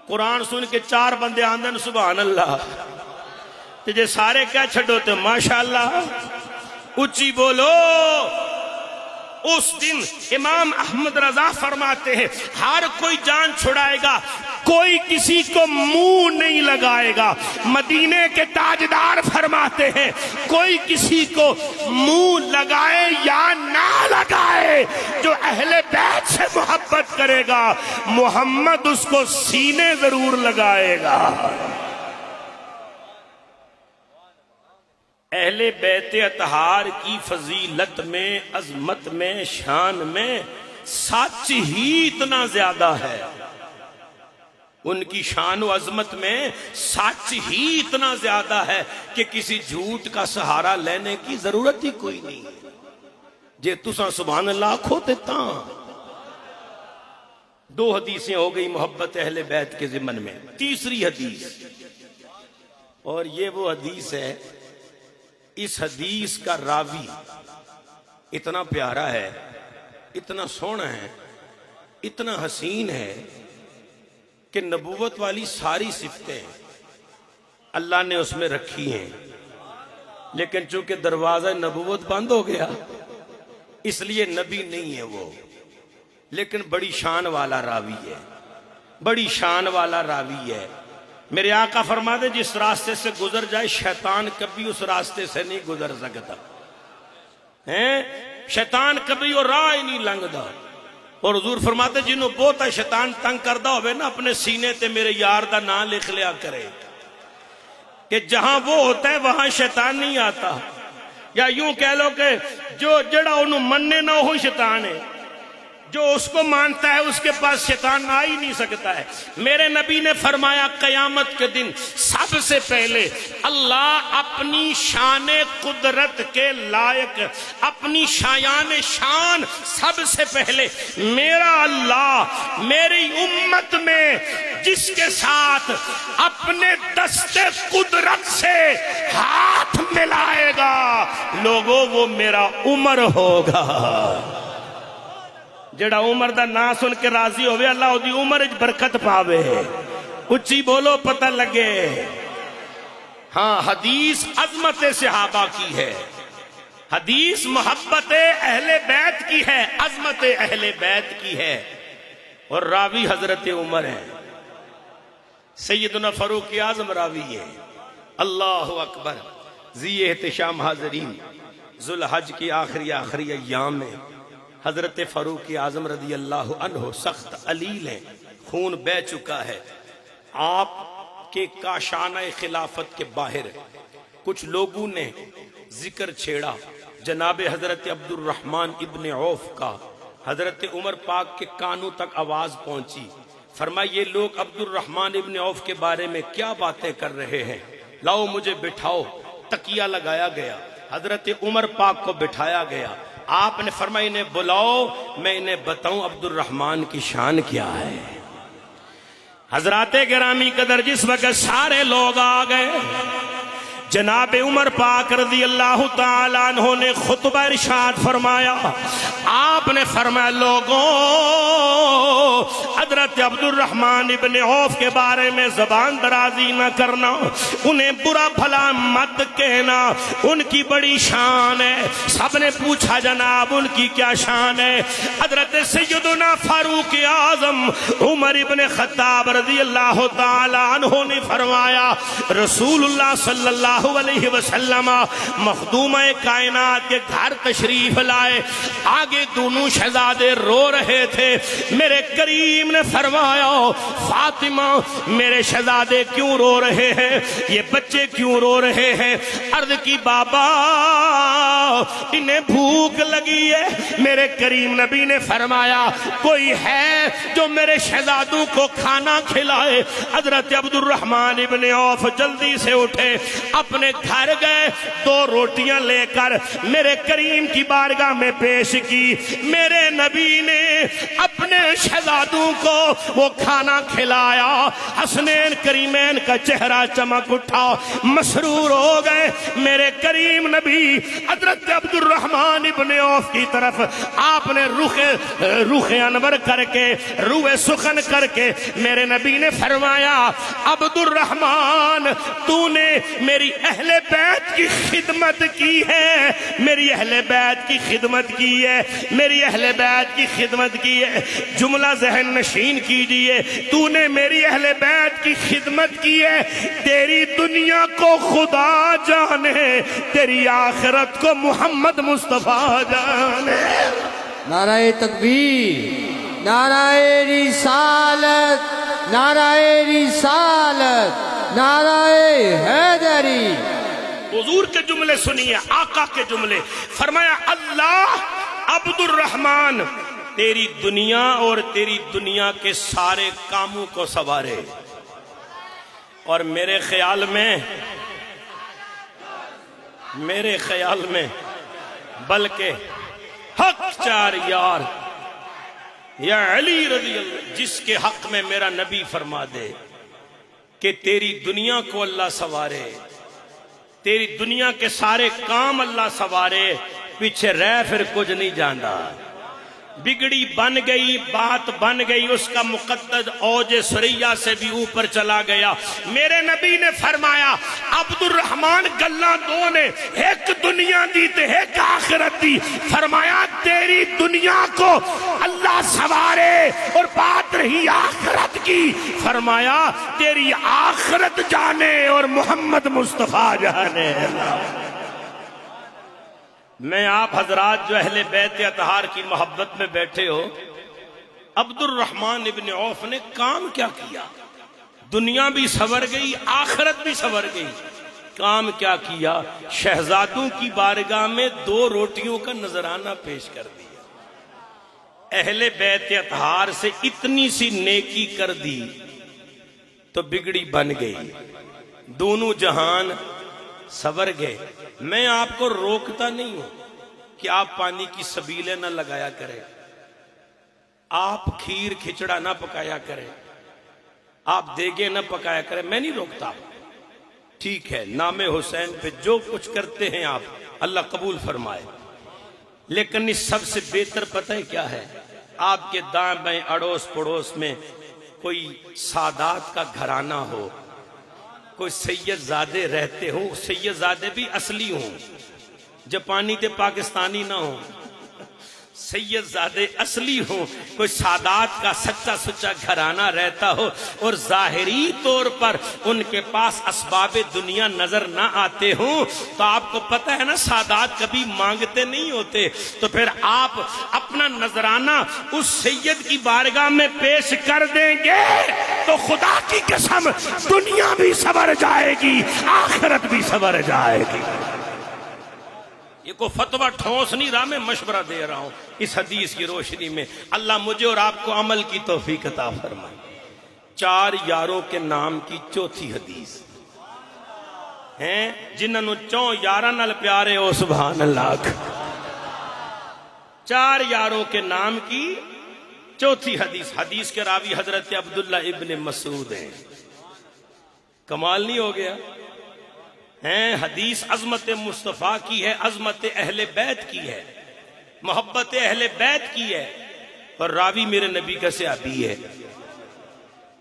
قرآن سن کے 4 بندے آندن سبحان اللہ، تے جے سارے کیا چھڑو تے ماشاءاللہ، اچھی بولو۔ اس دن امام احمد رضا فرماتے ہیں ہر کوئی جان چھڑائے گا، کوئی کسی کو منہ نہیں لگائے گا۔ مدینے کے تاجدار فرماتے ہیں کوئی کسی کو منہ لگائے یا نہ لگائے، جو اہل بیت سے محبت کرے گا محمد اس کو سینے ضرور لگائے گا۔ اہل بیت اطہار کی فضیلت میں، عظمت میں، شان میں سچ ہی اتنا زیادہ ہے، ان کی شان و عظمت میں سچ ہی اتنا زیادہ ہے کہ کسی جھوٹ کا سہارا لینے کی ضرورت ہی کوئی نہیں۔ جے تساں سبحان اللہ کھوتے تاں۔ 2 حدیثیں ہو گئی محبت اہل بیت کے ضمن میں۔ تیسری حدیث، اور یہ وہ حدیث ہے، اس حدیث کا راوی اتنا پیارا ہے، اتنا سونا ہے، اتنا حسین ہے کہ نبوت والی ساری صفتیں اللہ نے اس میں رکھی ہیں، لیکن چونکہ دروازہ نبوت بند ہو گیا اس لیے نبی نہیں ہے وہ، لیکن بڑی شان والا راوی ہے، بڑی شان والا راوی ہے۔ میرے آقا فرماتے جس راستے سے گزر جائے شیطان کبھی اس راستے سے نہیں گزر سکتا ہیں، شیطان کبھی وہ راہ ہی نہیں لنگدا۔ اور حضور فرماتے جنہوں بہت شیطان تنگ کردہ ہوئے نا اپنے سینے تے میرے یار دا نام لکھ لیا کرے کہ جہاں وہ ہوتا ہے وہاں شیطان نہیں آتا، یا یوں کہہ لو کہ جو جڑا انہوں مننے نہ ہو شیطان ہے، جو اس کو مانتا ہے اس کے پاس شیطان آ ہی نہیں سکتا ہے۔ میرے نبی نے فرمایا قیامت کے دن سب سے پہلے اللہ اپنی شان قدرت کے لائق، اپنی شایان شان سب سے پہلے میرا اللہ میری امت میں جس کے ساتھ اپنے دست قدرت سے ہاتھ ملائے گا لوگوں وہ میرا عمر ہوگا۔ جڑا عمر دا نا سن کے راضی ہوئے اللہ دی عمر اچ برکت پاوے، اچھی بولو پتہ لگے۔ ہاں حدیث عظمت صحابہ کی ہے، حدیث محبت اہل بیت کی ہے، عظمت اہل بیت کی ہے، اور راوی حضرت عمر ہے، سیدنا فاروق اعظم راوی ہے۔ اللہ اکبر۔ ذی احتشام حاضرین، ذوالحج کی آخری ایام میں حضرت فاروق اعظم رضی اللہ عنہ سخت علیل ہیں، خون بہ چکا ہے۔ آپ کے کاشانہ خلافت کے باہر کچھ لوگوں نے ذکر چھیڑا جناب حضرت عبد الرحمن ابن عوف کا، حضرت عمر پاک کے کانوں تک آواز پہنچی، فرمایا یہ لوگ عبد الرحمن ابن عوف کے بارے میں کیا باتیں کر رہے ہیں، لاؤ مجھے بٹھاؤ۔ تکیہ لگایا گیا، حضرت عمر پاک کو بٹھایا گیا، آپ نے فرمایا انہیں بلاؤ میں انہیں بتاؤں عبد الرحمن کی شان کیا ہے۔ حضرات گرامی قدر جس وقت سارے لوگ آ گئے، جناب عمر پاک رضی اللہ تعالیٰ عنہ نے خطبہ ارشاد فرمایا۔ آپ نے فرمایا لوگوں حضرت عبد الرحمن ابن عوف کے بارے میں زبان درازی نہ کرنا، انہیں برا بھلا مت کہنا، ان کی بڑی شان ہے۔ سب نے پوچھا جناب ان کی کیا شان ہے؟ حضرت سیدنا فاروق اعظم عمر ابن خطاب رضی اللہ تعالیٰ عنہ نے فرمایا رسول اللہ صلی اللہ علیہ وسلم مخدومہ کائنات کے گھر تشریف لائے، آگے دونوں شہزادے رو رہے تھے، میرے کریم نے فرمایا فاطمہ میرے شہزادے کیوں رو رہے ہیں، یہ بچے کیوں رو رہے ہیں؟ عرض کی بابا انہیں بھوک لگی ہے۔ میرے کریم نبی نے فرمایا کوئی ہے جو میرے شہزادوں کو کھانا کھلائے؟ حضرت عبد الرحمن ابن عوف جلدی سے اٹھے، اپنے گھر گئے، 2 روٹیاں لے کر میرے کریم کی بارگاہ میں پیش کی۔ میرے نبی نے اپنے شہزادوں کو وہ کھانا کھلایا، حسنین کریمین کا چہرہ چمک اٹھا، مسرور ہو گئے۔ میرے کریم نبی حضرت عبد الرحمن ابن عوف کی طرف آپ نے رخ انور کر کے، روح سخن کر کے میرے نبی نے فرمایا عبد الرحمن تو نے میری اہل بیت کی خدمت کی ہے، میری اہل بیت کی خدمت کی ہے، میری اہل بیت کی خدمت کی ہے۔ جملہ ذہن نشین کیجئے، تو نے میری اہل بیت کی خدمت کی ہے، تیری دنیا کو خدا جانے، تیری آخرت کو محمد مصطفیٰ جانے۔ نعرہ تکبیر، نعرہ رسالت، نعرہ رسالت، نعرہ حیدری۔ حضور کے جملے سنیے، آقا کے جملے، فرمایا اللہ عبد الرحمن تیری دنیا اور تیری دنیا کے سارے کاموں کو سنوارے، اور میرے خیال میں بلکہ حق چار یار یا علی رضی اللہ جس کے حق میں میرا نبی فرما دے کہ تیری دنیا کو اللہ سنوارے، تیری دنیا کے سارے کام اللہ سنوارے، پیچھے رہ پھر کچھ نہیں جاندا۔ بگڑی بن گئی، بات بن گئی، اس کا مقدس اوج سریا سے بھی اوپر چلا گیا۔ میرے نبی نے فرمایا عبد الرحمن گلاں دو نے، ایک دنیا دی تے ایک آخرت دی۔ فرمایا تیری دنیا کو اللہ سوارے، اور بات رہی آخرت کی، فرمایا تیری آخرت جانے اور محمد مصطفیٰ جانے۔ میں آپ حضرات جو اہل بیت اطہار کی محبت میں بیٹھے ہو، عبد الرحمن ابن عوف نے کام کیا کیا؟ دنیا بھی سنور گئی، آخرت بھی سنور گئی۔ کام کیا کیا؟ شہزادوں کی بارگاہ میں 2 روٹیوں کا نذرانہ پیش کر دیا۔ اہل بیت اطہار سے اتنی سی نیکی کر دی تو بگڑی بن گئی، دونوں جہان سنور گئے۔ میں آپ کو روکتا نہیں ہوں کہ آپ پانی کی سبیلیں نہ لگایا کریں، آپ کھیر کھچڑا نہ پکایا کریں، آپ دیگیں نہ پکایا کریں، میں نہیں روکتا۔ ٹھیک ہے، نام حسین پہ جو کچھ کرتے ہیں آپ، اللہ قبول فرمائے، لیکن اس سب سے بہتر پتہ ہے کیا ہے؟ آپ کے دائیں بائیں اڑوس پڑوس میں کوئی سادات کا گھرانہ ہو، کوئی سید زادے رہتے ہوں، سید زادے بھی اصلی ہوں، جاپانی تے پاکستانی نہ ہوں، سید زادے اصلی ہوں، کوئی سادات کا سچا سچا گھرانہ رہتا ہو، اور ظاہری طور پر ان کے پاس اسباب دنیا نظر نہ آتے ہوں، تو آپ کو پتہ ہے نا سادات کبھی مانگتے نہیں ہوتے، تو پھر آپ اپنا نذرانہ اس سید کی بارگاہ میں پیش کر دیں گے تو خدا کی قسم دنیا بھی سنور جائے گی، آخرت بھی سنور جائے گی۔ یہ کوئی فتویٰ ٹھونس نہیں رہا، میں مشورہ دے رہا ہوں اس حدیث کی روشنی میں۔ اللہ مجھے اور آپ کو عمل کی توفیق عطا فرمائے۔ 4 یاروں کے نام کی چوتھی حدیث ہیں، جنہوں 4 یاراں نال پیارے ہو، سبحان اللہ۔ 4 یاروں کے نام کی چوتھی حدیث، حدیث کے راوی حضرت عبداللہ ابن مسعود ہیں۔ کمال نہیں ہو گیا؟ ہیں حدیث عظمت مصطفیٰ کی ہے، عظمت اہل بیت کی ہے، محبت اہل بیت کی ہے، اور راوی میرے نبی کا صحابی ہے۔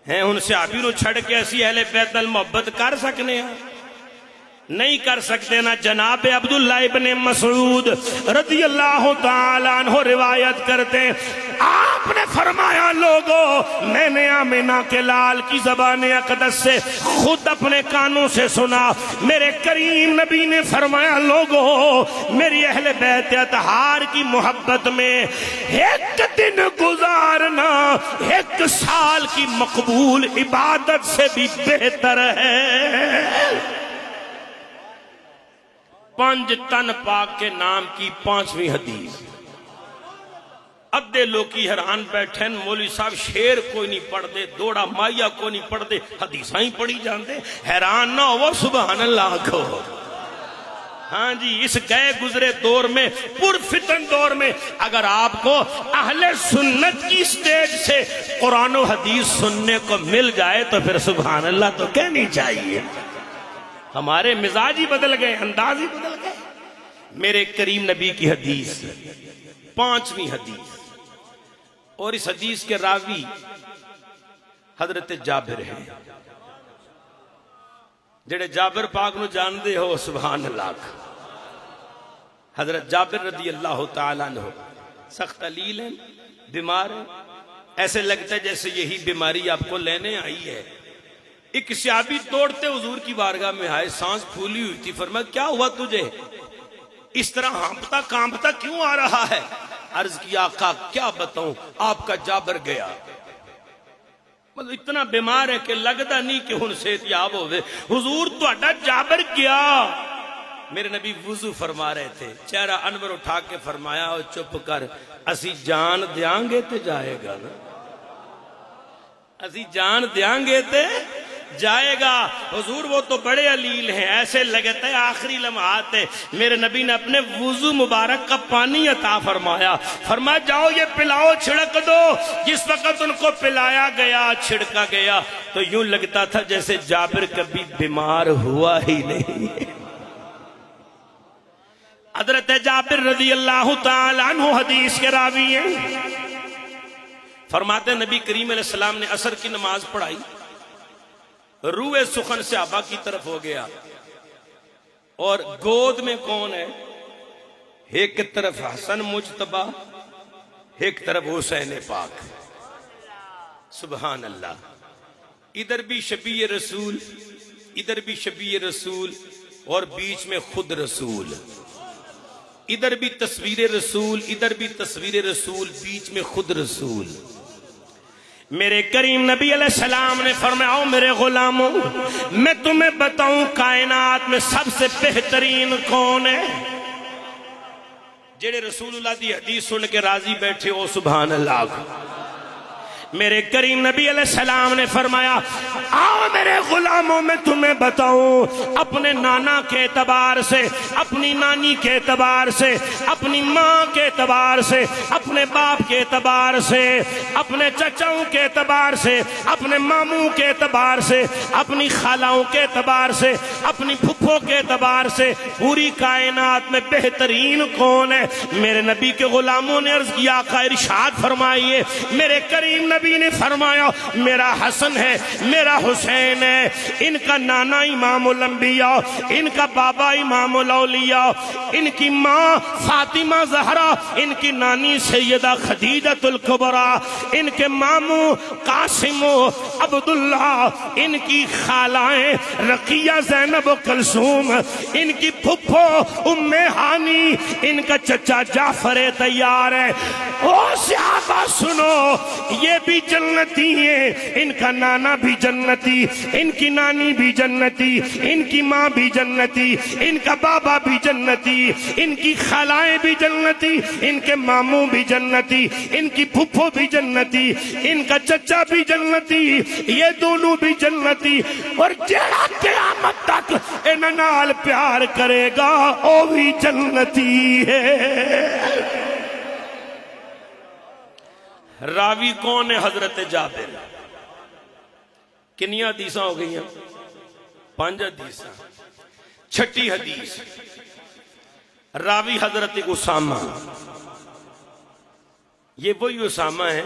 ہیں ان صحابی نو چھڑ کے اسی اہل بیت نال محبت کر سکنے ہیں؟ نہیں کر سکتے نا۔ جناب عبداللہ ابن مسعود رضی اللہ تعالیٰ عنہ روایت کرتے ہیں، آپ نے فرمایا لوگو میں نے آمینہ کے لال کی زبان اقدس سے خود اپنے کانوں سے سنا، میرے کریم نبی نے فرمایا لوگو میری اہل بیت اطہار کی محبت میں ایک دن گزارنا 1 سال کی مقبول عبادت سے بھی بہتر ہے۔ 5 تن پاک کے نام کی 5ویں حدیث۔ ادھے لوگ کی حیران بیٹھے، مولوی صاحب شیر کوئی نہیں پڑھ دے، دوڑا مائیا کوئی نہیں پڑھ دے، حدیثاں ہی پڑھی جاندے، حیران نہ ہو، سبحان اللہ کہو۔ ہاں جی، اس گئے گزرے دور میں، پرفتن دور میں، اگر آپ کو اہل سنت کی سٹیج سے قرآن و حدیث سننے کو مل جائے تو پھر سبحان اللہ تو کہنی چاہیے۔ ہمارے مزاج ہی بدل گئے، انداز ہی بدل گئے۔ میرے کریم نبی کی حدیث 5ویں حدیث، اور اس حدیث کے راوی حضرت جابر ہیں، جڑے جابر پاک نو جان دے ہو، سبحان اللہ۔ حضرت جابر رضی اللہ تعالیٰ عنہ سخت علیل ہیں، بیمار ہیں، ایسے لگتا ہے جیسے یہی بیماری آپ کو لینے آئی ہے۔ ایک صحابی دوڑتے حضور کی بارگاہ میں آئے، سانس پھولی ہوئی تھی، فرمایا کیا ہوا تجھے؟ اس طرح ہانپتا کانپتا کیوں آ رہا ہے؟ عرض کیا آقا کیا بتاؤں، آپ کا جابر گیا۔ مطلب اتنا بیمار ہے کہ لگتا نہیں کہ ہن صحت یاب ہوئے۔ حضور تہاڈا جابر گیا۔ میرے نبی وضو فرما رہے تھے، چہرہ انور اٹھا کے فرمایا او چپ کر، اسی جان دیاں گے تے جائے گا نا، اسی جان دیاں گے تے جائے گا۔ حضور وہ تو بڑے علیل ہیں، ایسے لگتا ہے آخری لمحات ہیں۔ میرے نبی نے اپنے وضو مبارک کا پانی عطا فرمایا، فرمایا جاؤ یہ پلاؤ چھڑک دو۔ جس وقت ان کو پلایا گیا، چھڑکا گیا، تو یوں لگتا تھا جیسے جابر کبھی بیمار ہوا ہی نہیں۔ حضرت جابر رضی اللہ تعالی عنہ حدیث کے راوی ہیں، فرماتے نبی کریم علیہ السلام نے عصر کی نماز پڑھائی، روئے سخن صحابہ کی طرف ہو گیا، اور گود میں کون ہے؟ ایک طرف حسن مجتبی، ایک طرف حسین پاک، سبحان اللہ، ادھر بھی شبیہ رسول، ادھر بھی شبیہ رسول، اور بیچ میں خود رسول، ادھر بھی تصویر رسول، ادھر بھی تصویر رسول، بیچ میں خود رسول۔ میرے کریم نبی علیہ السلام نے فرمایا او میرے غلاموں، میں تمہیں بتاؤں کائنات میں سب سے بہترین کون ہے؟ جڑے رسول اللہ دی حدیث سن کے راضی بیٹھے ہو سبحان اللہ۔ میرے کریم نبی علیہ السلام نے فرمایا آؤ میرے غلاموں میں تمہیں بتاؤں، اپنے نانا کے اعتبار سے، اپنی نانی کے اعتبار سے، اپنی ماں کے اعتبار سے، اپنے باپ کے اعتبار سے، اپنے چچاؤں کے اعتبار سے، اپنے ماموں کے اعتبار سے، اپنی خالاؤں کے اعتبار سے، اپنی پھپھوں کے اعتبار سے پوری کائنات میں بہترین کون ہے؟ میرے نبی کے غلاموں نے عرض کیا آقا ارشاد فرمائیے۔ میرے کریم نبی نے فرمایا میرا حسن ہے، میرا حسین ہے، ان کا نانا امام الانبیاء، ان کا بابا امام الاولیاء، ان کی ماں فاطمہ زہرا، ان کی نانی سیدہ خدیجہ الکبریٰ، ان کے ماموں قاسم و عبداللہ، ان کی خالائیں رقیہ زینب و کلثوم، ان کی پھپھو ام ہانی، ان کا چچا جعفر تیار ہے۔ او صحابہ سنو، یہ بھی جنتی ہیں، ان کا نانا بھی جنتی، ان کی نانی بھی جنتی، ان کی ماں بھی جنتی، ان کا بابا بھی جنتی، ان کی خالائیں بھی جنتی، ان کے ماموں بھی جنتی، ان کی پھپھو بھی جنتی، ان کا چچا بھی جنتی، یہ دونوں بھی جنتی، اور جیڑا قیامت تک انہاں نال پیار کرے گا وہ بھی جنتی ہے۔ راوی کون ہے؟ حضرت جابر۔ کنیاں حدیثاں ہو گئی ہیں؟ 5 حدیثاں۔ چھٹی حدیث، راوی حضرت اسامہ۔ یہ وہی اسامہ ہے،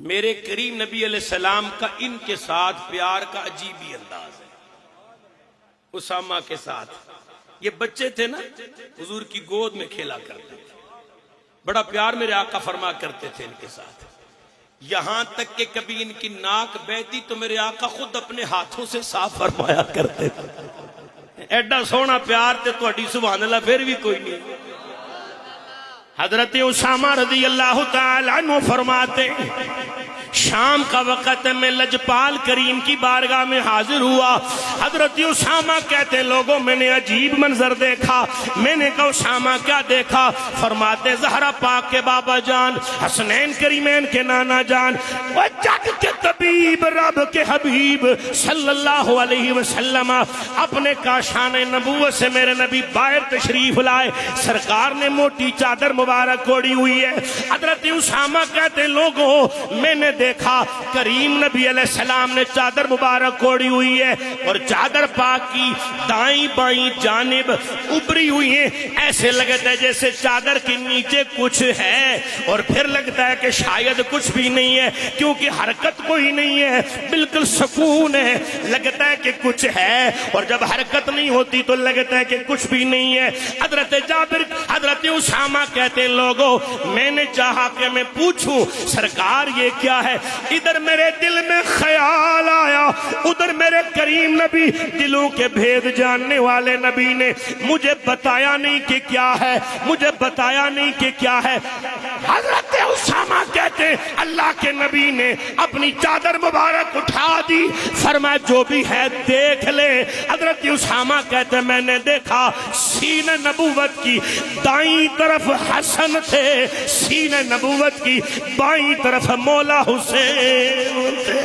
میرے کریم نبی علیہ السلام کا ان کے ساتھ پیار کا عجیب ہی انداز ہے۔ اسامہ کے ساتھ یہ بچے تھے نا، حضور کی گود میں کھیلا کرتے تھے، بڑا پیار میرے آقا فرما کرتے تھے ان کے ساتھ، یہاں تک کہ کبھی ان کی ناک بہتی تو میرے آقا خود اپنے ہاتھوں سے صاف فرمایا کرتے تھے۔ ایڈا سونا پیار تے تہاڈی سبحان اللہ پھر بھی کوئی نہیں۔ حضرت اسامہ رضی اللہ تعالی عنہ فرماتے شام کا وقت میں لجپال کریم کی بارگاہ میں حاضر ہوا۔ حضرت اسامہ کہتے لوگوں میں نے عجیب منظر دیکھا۔ میں نے کہا اسامہ کیا دیکھا؟ فرماتے زہرا پاک کے بابا جان، حسنین کریمین کے نانا جان، وہ جگ کے طبیب رب کے حبیب صلی اللہ علیہ وسلم اپنے کاشان نبوت سے میرے نبی باہر تشریف لائے، سرکار نے موٹی چادر مبارک اوڑھی ہوئی ہے۔ حضرت اسامہ کہتے لوگوں میں نے دیکھا کریم نبی علیہ السلام نے چادر مبارک اوڑھی ہوئی ہے، اور چادر پاک کی دائیں بائیں جانب ابری ہوئی ہیں، ایسے لگتا ہے جیسے چادر کے نیچے کچھ ہے، اور پھر لگتا ہے کہ شاید کچھ بھی نہیں ہے، کیونکہ حرکت کوئی نہیں ہے، بالکل سکون ہے، لگتا ہے کہ کچھ ہے، اور جب حرکت نہیں ہوتی تو لگتا ہے کہ کچھ بھی نہیں ہے۔ حضرت جابر حضرت اسامہ کہتے لوگوں میں نے چاہا کہ میں پوچھوں سرکار یہ کیا ہے؟ ادھر میرے دل میں خیال آیا، ادھر میرے کریم نبی دلوں کے بھید جاننے والے نبی نے مجھے بتایا نہیں کہ کیا ہے، مجھے بتایا نہیں کہ کیا ہے۔ حضرت اسامہ کہتے اللہ کے نبی نے اپنی چادر مبارک اٹھا دی، فرمایا جو بھی ہے دیکھ لے۔ حضرت اسامہ کہتے میں نے دیکھا سینہ نبوت کی دائیں طرف حسن تھے، سینہ نبوت کی بائیں طرف مولا حسین تھے،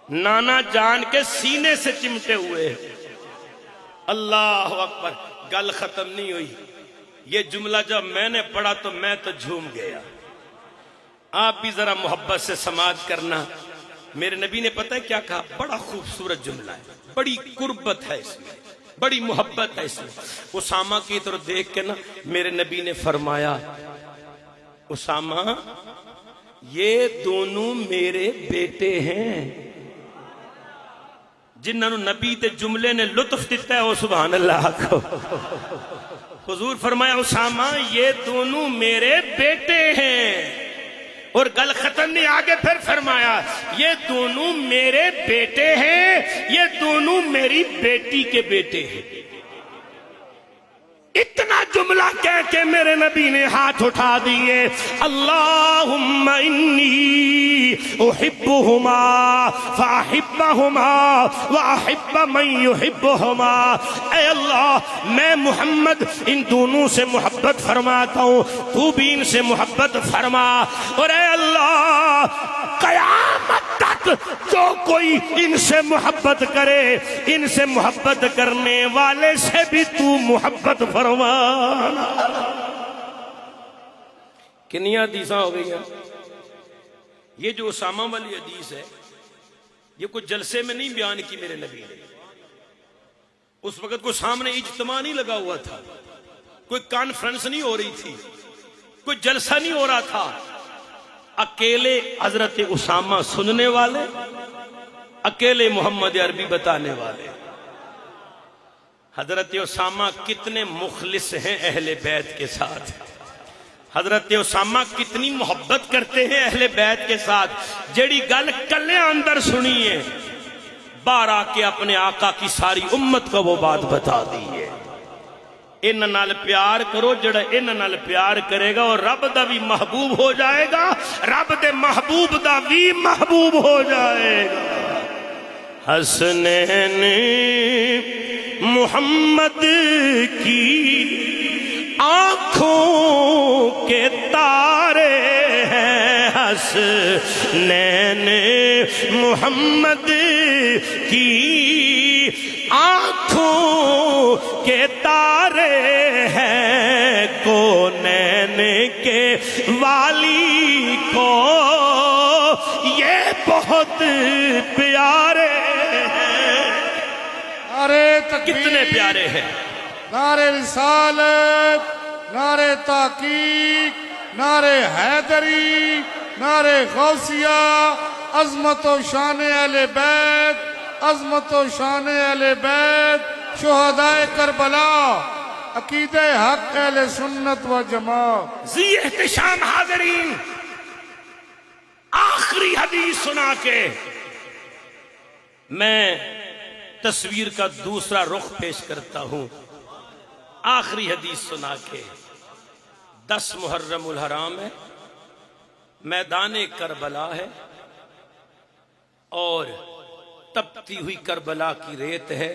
نانا جان کے سینے سے چمٹے ہوئے۔ اللہ اکبر، گل ختم نہیں ہوئی، یہ جملہ جب میں نے پڑھا تو میں تو جھوم گیا۔ آپ بھی ذرا محبت سے سماعت کرنا۔ میرے نبی نے پتہ ہے کیا کہا؟ بڑا خوبصورت جملہ ہے، بڑی قربت ہے اس میں۔ بڑی محبت ہے اس میں. اسامہ کی طرف دیکھ کے نا میرے نبی نے فرمایا اسامہ یہ دونوں میرے بیٹے ہیں. جنہوں نبی دے جملے نے لطف دیتا ہے وہ سبحان اللہ کو. حضور فرمایا اسامہ یہ دونوں میرے بیٹے ہیں. اور گل ختم نہیں, آگے پھر فرمایا یہ دونوں میرے بیٹے ہیں, یہ دونوں میری بیٹی کے بیٹے ہیں. اتنا جملہ کہہ کے میرے نبی نے ہاتھ اٹھا دیے. اللہم انی احبہما فاحبہما واحب من یحبہما. اے اللہ میں محمد ان دونوں سے محبت فرماتا ہوں, تو بھی ان سے محبت فرما. اور اے اللہ قیامت تک جو کوئی ان سے محبت کرے, ان سے محبت کرنے والے سے بھی تو محبت فرما. کنی حدیثاں ہو گئی ہیں. یہ جو اسامہ والی حدیث ہے یہ کوئی جلسے میں نہیں بیان کی میرے نبی نے. اس وقت کوئی سامنے اجتماع نہیں لگا ہوا تھا, کوئی کانفرنس نہیں ہو رہی تھی, کوئی جلسہ نہیں ہو رہا تھا. اکیلے حضرت اسامہ سننے والے, اکیلے محمد عربی بتانے والے. حضرت اسامہ کتنے مخلص ہیں اہل بیت کے ساتھ, حضرت اسامہ کتنی محبت کرتے ہیں اہل بیت کے ساتھ. جیڑی گل کلے اندر سنی ہے باہر آ کے اپنے آقا کی ساری امت کو وہ بات بتا دی ہے. ان نال پیار کرو, جڑا ان نال پیار کرے گا اور رب دا بھی محبوب ہو جائے گا, رب دے محبوب دا بھی محبوب ہو جائے گا. حسنین محمد کی آنکھوں کے تارے ہیں, حسنین محمد کی آنکھوں کے تارے ہیں, کونین کے والی کو یہ بہت پیارے ہیں. نعرے تکبیر, کتنے پیارے ہیں. نعرے رسالت, نعرے تحقیق, نعرے حیدری, نعرے غوثیہ, عظمت و شان اہل بیت, عظمت و شان اہل بیت, شہدائے کربلا, عقیدہ حق اہل سنت و جماعت. ذی احتشام حاضرین, آخری حدیث سنا کے میں تصویر کا دوسرا رخ پیش کرتا ہوں. آخری حدیث سنا کے 10 محرم الحرام ہے, میدان کربلا ہے اور تپتی ہوئی کربلا کی ریت ہے.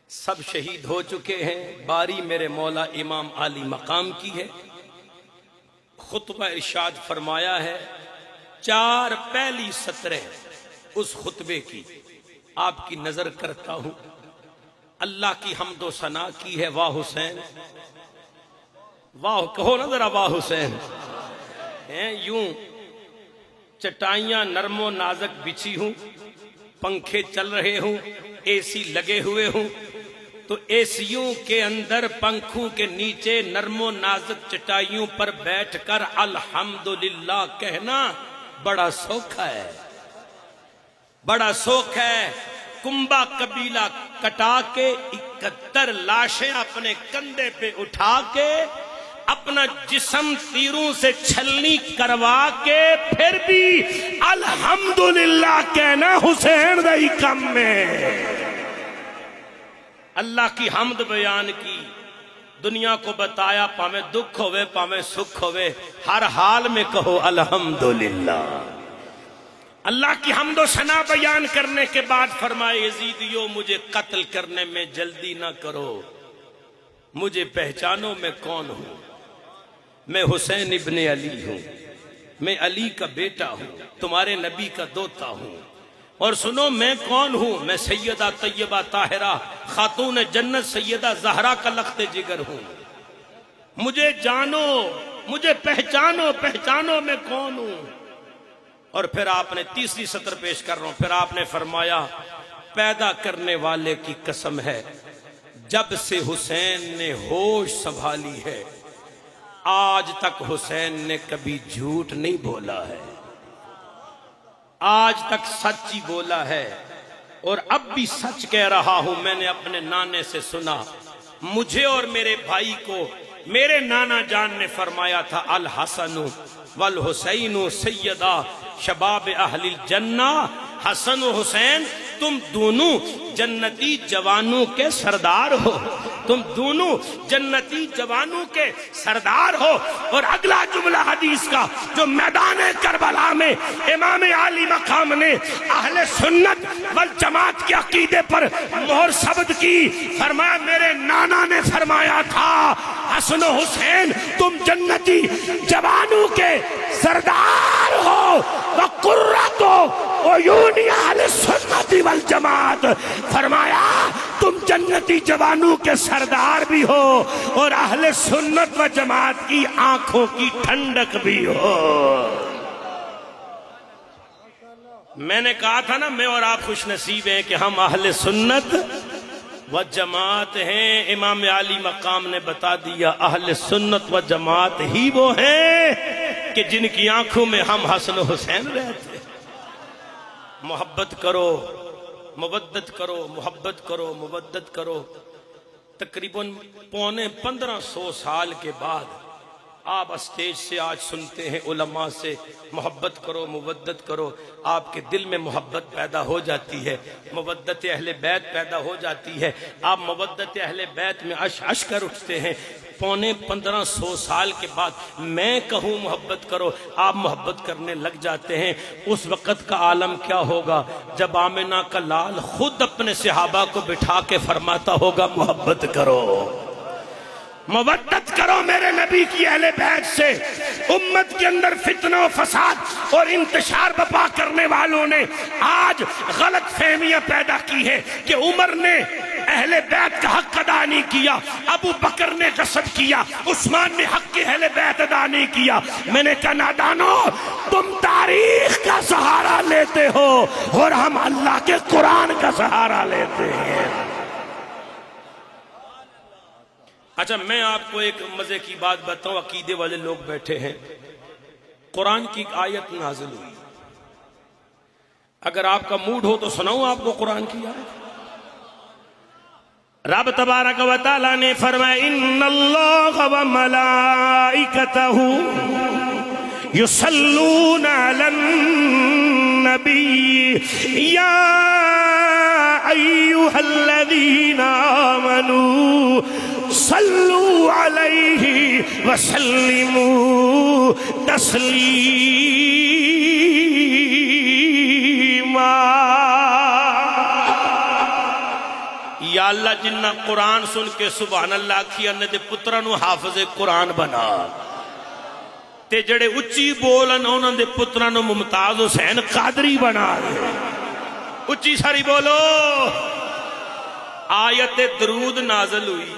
سب شہید ہو چکے ہیں, باری میرے مولا امام عالی مقام کی ہے. خطبہ ارشاد فرمایا ہے, 4 پہلی سطریں اس خطبے کی آپ کی نظر کرتا ہوں. اللہ کی حمد و ثنا کی ہے. واہ حسین, واہ کہو نا ذرا, واہ حسین. یوں چٹائیاں نرم و نازک بچھی ہوں, پنکھے چل رہے ہوں, اے سی لگے ہوئے ہوں, تو اے سیوں کے اندر پنکھوں کے نیچے نرم و نازک چٹائیوں پر بیٹھ کر الحمدللہ کہنا بڑا سوکھا ہے, بڑا سوکھ ہے. کنبا قبیلہ کٹا کے 71 لاشیں اپنے کندھے پہ اٹھا کے اپنا جسم تیروں سے چھلنی کروا کے پھر بھی الحمدللہ کہنا حسین دائی کم میں. اللہ کی حمد بیان کی, دنیا کو بتایا, پامیں دکھ ہوئے پامیں سکھ ہوئے, ہر حال میں کہو الحمدللہ. اللہ کی حمد و ثنا بیان کرنے کے بعد فرمائے, یزیدیو مجھے قتل کرنے میں جلدی نہ کرو, مجھے پہچانو میں کون ہوں. میں حسین ابن علی ہوں, میں علی کا بیٹا ہوں, تمہارے نبی کا دوتا ہوں. اور سنو میں کون ہوں, میں سیدہ طیبہ طاہرہ خاتون جنت سیدہ زہرا کا لخت جگر ہوں. مجھے جانو, مجھے پہچانو, پہچانو میں کون ہوں. اور پھر آپ نے تیسری سطر پیش کر رہا ہوں. پھر آپ نے فرمایا پیدا کرنے والے کی قسم ہے، جب سے حسین نے ہوش سنبھالی ہے آج تک حسین نے کبھی جھوٹ نہیں بولا ہے، آج تک سچ ہی بولا ہے، اور اب بھی سچ کہہ رہا ہوں۔ میں نے اپنے نانے سے سنا، مجھے اور میرے بھائی کو میرے نانا جان نے فرمایا تھا، الحسن والحسین سیدہ شباب اہل الجنہ، حسن و حسین تم دونوں جنتی جوانوں کے سردار ہو، تم دونوں جنتی جوانوں کے سردار ہو۔ اور اگلا جملہ حدیث کا جو میدان کربلا میں امام عالی مقام نے اہل سنت والجماعت کے عقیدے پر مہر ثبت کی، فرمایا میرے نانا نے فرمایا تھا، حسن و حسین تم جنتی جوانوں کے سردار ہو، وقرۃ عیون اہل سنت والجماعت، فرمایا تم جنتی جوانوں کے سردار بھی ہو اور اہل سنت و جماعت کی آنکھوں کی ٹھنڈک بھی ہو۔ میں نے کہا تھا نا، میں اور آپ خوش نصیب ہیں کہ ہم اہل سنت و جماعت ہیں۔ امام علی مقام نے بتا دیا، اہل سنت و جماعت ہی وہ ہیں کہ جن کی آنکھوں میں ہم حسن و حسین رہتے۔ محبت کرو، مودت کرو، محبت کرو، مودت کرو۔ تقریباً 1500 سال کے بعد آپ اسٹیج سے آج سنتے ہیں علماء سے محبت کرو، مودت کرو، آپ کے دل میں محبت پیدا ہو جاتی ہے، مودت اہل بیت پیدا ہو جاتی ہے، آپ مودت اہل بیت میں عش عش کر اٹھتے ہیں۔ 1500 سال کے بعد میں کہوں محبت کرو، آپ محبت کرنے لگ جاتے ہیں۔ اس وقت کا عالم کیا ہوگا جب آمنہ کا لال خود اپنے صحابہ کو بٹھا کے فرماتا ہوگا محبت کرو، مودت کرو میرے نبی کی اہل بیت سے۔ امت کے اندر فتنہ و فساد اور انتشار برپا کرنے والوں نے آج غلط فہمیاں پیدا کی ہے کہ عمر نے اہل بیت کا حق ادا نہیں کیا، ابو بکر نے غصب کیا، عثمان نے حق کے اہل بیت ادا نہیں کیا۔ میں نے کہا نادانو، تم تاریخ کا سہارا لیتے ہو اور ہم اللہ کے قرآن کا سہارا لیتے ہیں۔ اچھا میں آپ کو ایک مزے کی بات بتاؤں، عقیدے والے لوگ بیٹھے ہیں، قرآن کی ایک آیت نازل ہوئی، اگر آپ کا موڈ ہو تو سناؤں آپ کو قرآن کی آیت۔ رب تبارک و تعالی نے فرمایا، ان اللہ و ملائکتہ یصلون علی النبی یا ایھا الذین آمنوا صلوا علیہ وسلموا تسلیما۔ یا اللہ جنہ قرآن سن کے سبحان اللہ کیا نے دے پترہ نو حافظ قرآن بنا، تے جڑے اچھی بولن انہوں دے پترہ نو ممتاز حسین قادری بنا دے۔ اچھی ساری بولو۔ آیت درود نازل ہوئی،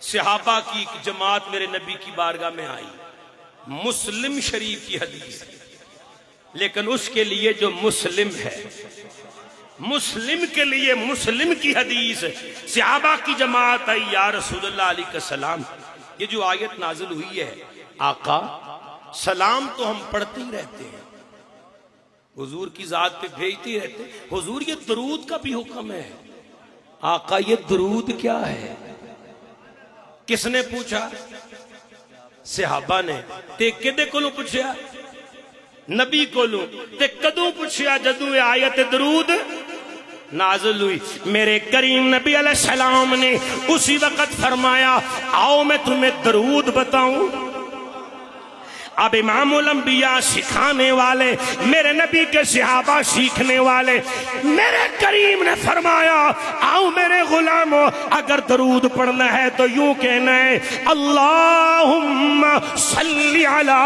صحابہ کی ایک جماعت میرے نبی کی بارگاہ میں آئی، مسلم شریف کی حدیث، لیکن اس کے لیے جو مسلم ہے، مسلم کے لیے مسلم کی حدیث، صحابہ کی جماعت آئی، یا رسول اللہ علیہ السلام یہ جو آیت نازل ہوئی ہے، آقا سلام تو ہم پڑھتے ہی رہتے ہیں، حضور کی ذات پہ بھیجتے ہی رہتے ہیں، حضور یہ درود کا بھی حکم ہے، آقا یہ درود کیا ہے؟ کس نے پوچھا؟ صحابہ نے۔ تے کدے کولوں پوچھیا؟ نبی کولوں۔ تے کدوں پوچھیا؟ جدوں یہ آیت درود نازل ہوئی۔ میرے کریم نبی علیہ السلام نے اسی وقت فرمایا، آؤ میں تمہیں درود بتاؤں۔ اب امام الانبیاء سکھانے والے، میرے نبی کے صحابہ سیکھنے والے، میرے کریم نے فرمایا، آؤ میرے غلاموں، اگر درود پڑھنا ہے تو یوں کہنا ہے، اللہم صلی علی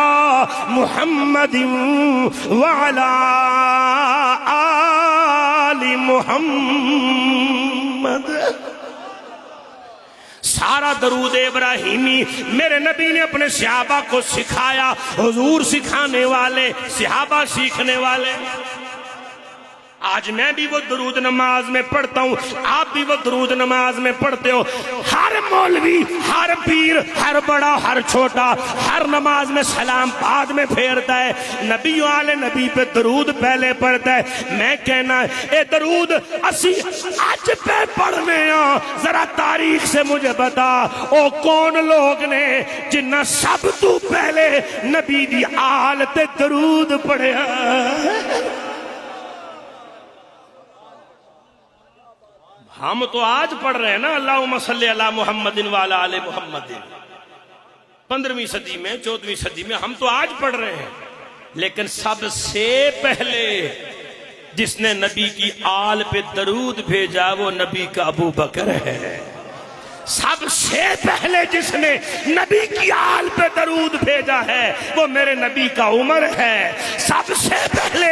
محمد وعلی آل محمد۔ سارا درود ابراہیمی میرے نبی نے اپنے صحابہ کو سکھایا، حضور سکھانے والے، صحابہ سیکھنے والے۔ آج میں بھی وہ درود نماز میں پڑھتا ہوں، آپ بھی وہ درود نماز میں پڑھتے ہو. ہر مولوی، ہر پیر، ہر بڑا، ہر چھوٹا، ہر نماز میں سلام بعد میں پھیرتا ہے، نبی والے نبی پہ درود پہلے پڑھتا ہے. میں کہنا اے درود اسی اج پہ پڑھنے ہاں، ذرا تاریخ سے مجھے بتا او کون لوگ نے جنہ سب تو پہلے نبی دی آل تے درود پڑھیا. ہم تو آج پڑھ رہے ہیں نا اللہم صلی علی محمد وعلی آل محمد، 15ویں صدی میں، 14ویں صدی میں، ہم تو آج پڑھ رہے ہیں. لیکن سب سے پہلے جس نے نبی کی آل پہ درود بھیجا وہ نبی کا ابو بکر ہے. سب سے پہلے جس نے نبی کی آل پہ درود بھیجا ہے وہ میرے نبی کا عمر ہے. سب سے پہلے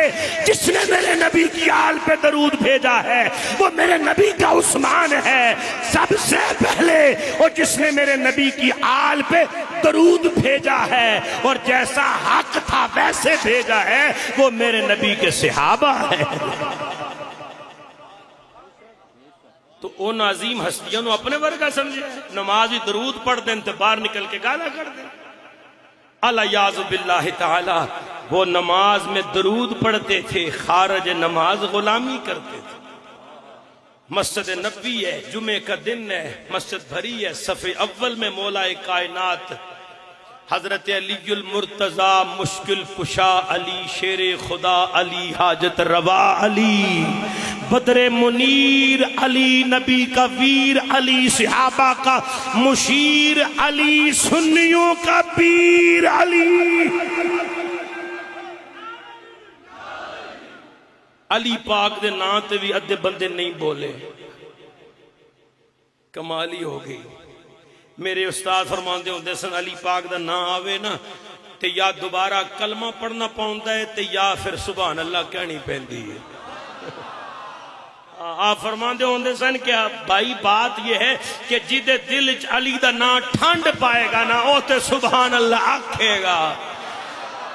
جس نے میرے نبی کی آل پہ درود بھیجا ہے وہ میرے نبی کا عثمان ہے. سب سے پہلے اور جس نے میرے نبی کی آل پہ درود بھیجا ہے اور جیسا حق تھا ویسے بھیجا ہے وہ میرے نبی کے صحابہ ہیں. تو ان عظیم ہستیوں نے اپنے ورگا سمجھے، نمازی درود پڑھ دیں تو باہر نکل کے گالا کر دیں. الیاذ باللہ تعالی وہ نماز میں درود پڑھتے تھے، خارج نماز غلامی کرتے تھے. مسجد نبوی ہے، جمعے کا دن ہے، مسجد بھری ہے، صف اول میں مولا کائنات حضرت علی المرتضی مشکل کشا علی، شیر خدا علی، حاجت روا علی، بدر منیر علی، نبی کا ویر علی، صحابہ کا مشیر علی، سنیوں کا پیر علی. علی پاک دے نام تے بھی ادھے بندے نہیں بولے، کمالی ہو گئی. میرے استاد فرماندے ہوندے سن علی پاک دا نام آوے نا تے یا دوبارہ کلمہ پڑھنا پاؤندا ہے تے یا پھر سبحان اللہ کہنی پیندی ہے. آپ فرماندے ہوندے سن کیا بھائی بات یہ ہے کہ جدے دل چ علی دا نام ٹھنڈ پائے گا نا او تے سبحان اللہ آکھے گا،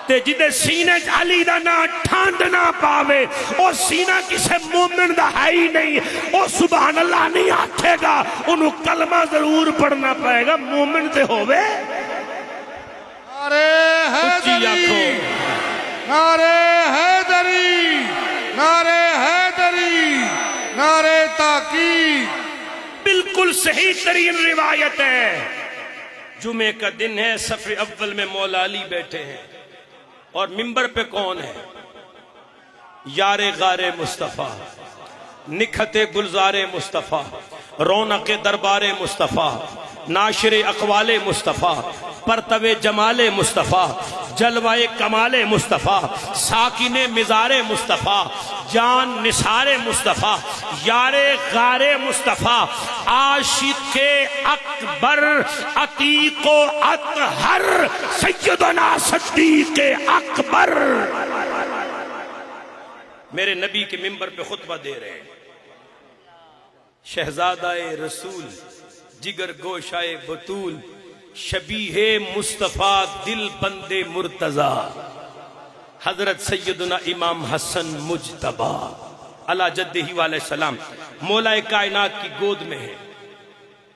تے جدے سینے چ علی دا نام ٹھنڈ نہ پاوے او سینہ کسے مومن دا ہے ہی نہیں، او سبحان اللہ نہیں آکھے گا، انہوں کلمہ ضرور پڑھنا پائے گا، مومن تے ہوئے. نعرہ حیدری، نعرہ حیدری، نعرہ حیدری، نعرہ تحقیق. بالکل صحیح ترین روایت ہے. جمعے کا دن ہے، صف اول میں مولا علی بیٹھے ہیں اور منبر پہ کون ہے؟ یار غار مصطفیٰ، نکھت گلزار مصطفیٰ، رونق دربار مصطفیٰ، ناشر اقوال مصطفیٰ، پرتو جمال مصطفیٰ، جلوہ کمال مصطفیٰ، ساکن مزار مصطفیٰ، جان نثار مصطفیٰ، یار غار مصطفیٰ، عاشق اکبر، عتیق و اطہر، سیدنا صدیق اکبر. میرے نبی کے منبر پہ خطبہ دے رہے ہیں. شہزادہ رسول، جگر گوشائے بطول، شبیہ مصطفیٰ، دل بند مرتضی، حضرت سیدنا امام حسن مجتبی علی جدہ علیہ السلام مولا کائنات کی گود میں ہے.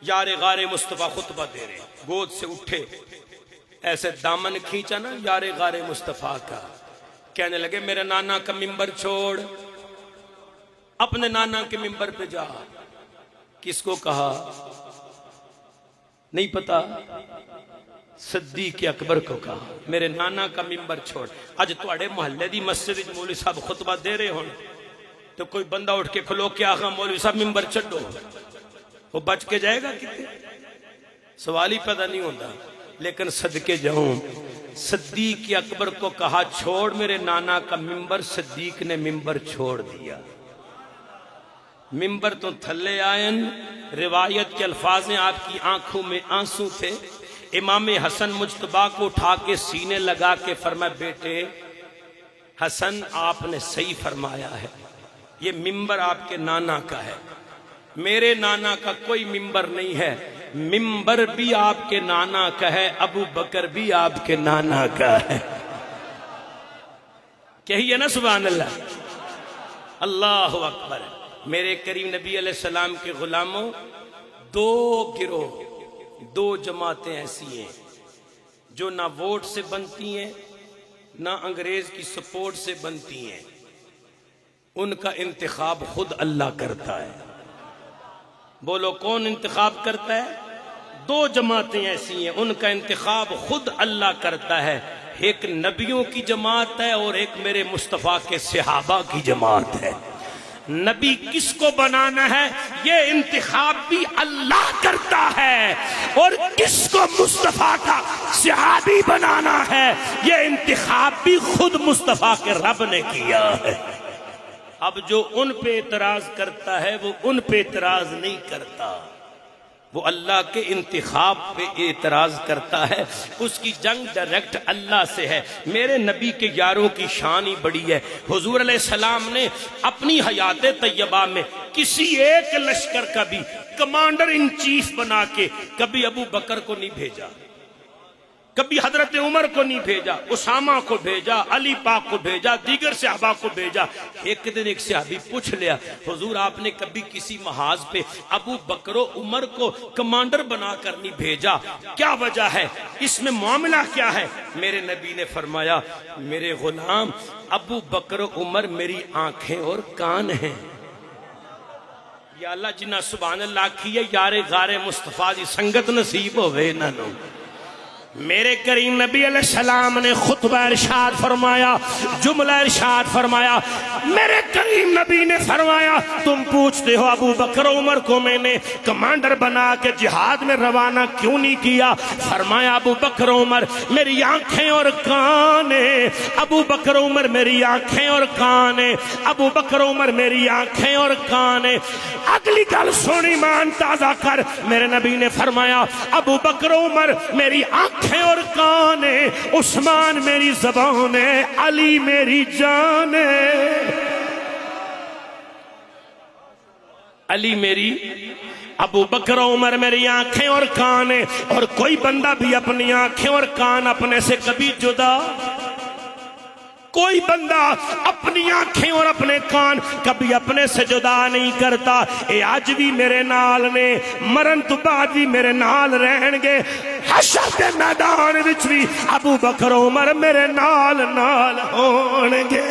یار غار مصطفیٰ خطبہ دے رہے ہیں. گود سے اٹھے، ایسے دامن کھینچا نا یار غار مصطفیٰ کا، کہنے لگے میرے نانا کا منبر چھوڑ، اپنے نانا کے منبر پہ جا. کس کو کہا نہیں پتا، صدیق اکبر کو کہا میرے نانا کا منبر چھوڑ. اج تواڈے محلے دی مسجد وچ مولوی صاحب خطبہ دے رہے ہون تو کوئی بندہ اٹھ کے کھلو کے آخا مولوی صاحب منبر چھڈو، وہ بچ کے جائے گا کتے؟ سوال ہی پیدا نہیں ہوتا. لیکن صدقے جاؤں، صدیق اکبر کو کہا چھوڑ میرے نانا کا منبر، صدیق نے منبر چھوڑ دیا. منبر تو تھلے آئین. روایت کے الفاظ ہیں آپ کی آنکھوں میں آنسو تھے. امام حسن مجتبی کو اٹھا کے سینے لگا کے فرمایا بیٹے حسن آپ نے صحیح فرمایا ہے، یہ منبر آپ کے نانا کا ہے، میرے نانا کا کوئی منبر نہیں ہے. منبر بھی آپ کے نانا کا ہے، ابو بکر بھی آپ کے نانا کا ہے. کہیے نا سبحان اللہ. اللہ اکبر. میرے کریم نبی علیہ السلام کے غلاموں، دو گروہ، دو جماعتیں ایسی ہیں جو نہ ووٹ سے بنتی ہیں نہ انگریز کی سپورٹ سے بنتی ہیں. ان کا انتخاب خود اللہ کرتا ہے. بولو کون انتخاب کرتا ہے؟ دو جماعتیں ایسی ہیں، ان کا انتخاب خود اللہ کرتا ہے. ایک نبیوں کی جماعت ہے اور ایک میرے مصطفیٰ کے صحابہ کی جماعت ہے. نبی کس کو بنانا ہے یہ انتخاب بھی اللہ کرتا ہے، اور کس کو مصطفیٰ کا صحابی بنانا ہے یہ انتخاب بھی خود مصطفیٰ کے رب نے کیا ہے. اب جو ان پہ اعتراض کرتا ہے وہ ان پہ اعتراض نہیں کرتا، وہ اللہ کے انتخاب پہ اعتراض کرتا ہے. اس کی جنگ ڈائریکٹ اللہ سے ہے. میرے نبی کے یاروں کی شان ہی بڑی ہے. حضور علیہ السلام نے اپنی حیات طیبہ میں کسی ایک لشکر کا بھی کمانڈر ان چیف بنا کے کبھی ابو بکر کو نہیں بھیجا، کبھی حضرت عمر کو نہیں بھیجا، اسامہ کو بھیجا، علی پاک کو بھیجا، دیگر صحابہ کو بھیجا. ایک دن ایک صحابی پوچھ لیا، حضور آپ نے کبھی کسی محاذ پہ ابو بکر و عمر کو کمانڈر بنا کر نہیں بھیجا، کیا وجہ ہے؟ اس میں معاملہ کیا ہے؟ میرے نبی نے فرمایا، میرے غلام ابو بکر و عمر میری آنکھیں اور کان ہیں. یا اللہ جنہ سبحان اللہ کی ہے یار غار مصطفیٰ دی سنگت نصیب ہوئے نہ نو. میرے کریم نبی علیہ السلام نے خطبہ ارشاد فرمایا، جملہ ارشاد فرمایا. میرے کریم نبی نے فرمایا، تم پوچھتے ہو ابو بکر عمر کو میں نے کمانڈر بنا کے جہاد میں روانہ کیوں نہیں کیا؟ فرمایا ابو بکر عمر میری آنکھیں اور کان ہیں، ابو بکر عمر میری آنکھیں اور کان ہیں، ابو بکر عمر میری آنکھیں اور کان ہیں. اگلی گل سونی مان تازہ کر. میرے نبی نے فرمایا ابو بکر عمر میری آنکھیں اور کان ہے، عثمان میری زبان ہے، علی میری جان ہے. علی میری، ابو بکر عمر میری آنکھیں اور کان ہے. اور کوئی بندہ بھی اپنی آنکھیں اور کان اپنے سے کبھی جدا، کوئی بندہ اپنی آنکھیں اور اپنے کان کبھی اپنے سے جدا نہیں کرتا. اے آج بھی میرے نال نے، مرن تو بعد بھی میرے نال رہن گے. حشر کے میدان وچ بھی ابو بکر عمر میرے نال نال ہون گے.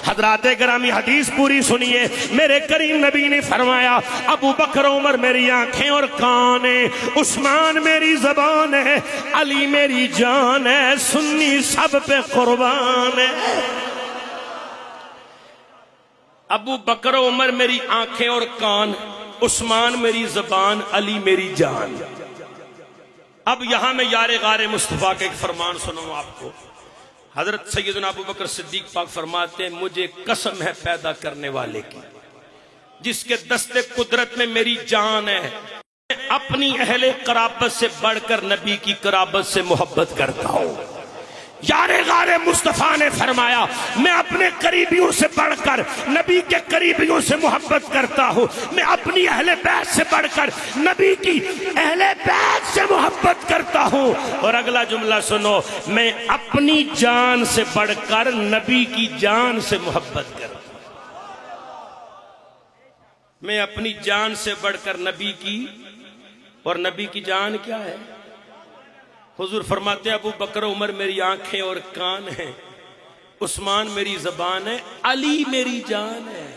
حضرات گرامی حدیث پوری سنیے. میرے کریم نبی نے فرمایا ابو بکر عمر میری آنکھیں اور کان ہیں، عثمان میری زبان ہے، علی میری جان ہے، سنی سب پہ قربان ہے. ابو بکر عمر میری آنکھیں اور کان، عثمان میری زبان، علی میری جان. اب یہاں میں یار غار مصطفیٰ کا ایک فرمان سناؤں آپ کو. حضرت سیدنا ابو بکر صدیق پاک فرماتے ہیں مجھے قسم ہے پیدا کرنے والے کی جس کے دست قدرت میں میری جان ہے، میں اپنی اہل قرابت سے بڑھ کر نبی کی قرابت سے محبت کرتا ہوں. یار غار مصطفیٰ نے فرمایا میں اپنے قریبیوں سے بڑھ کر نبی کے قریبیوں سے محبت کرتا ہوں، میں اپنی اہل بیت سے بڑھ کر نبی کی اہل بیت سے محبت کرتا ہوں. اور اگلا جملہ سنو، میں اپنی جان سے بڑھ کر نبی کی جان سے محبت کرتا ہوں. میں اپنی جان سے بڑھ کر نبی کی، اور نبی کی جان کیا ہے؟ حضور فرماتے ہیں ابو بکر عمر میری آنکھیں اور کان ہیں، عثمان میری زبان ہے، علی میری جان ہے.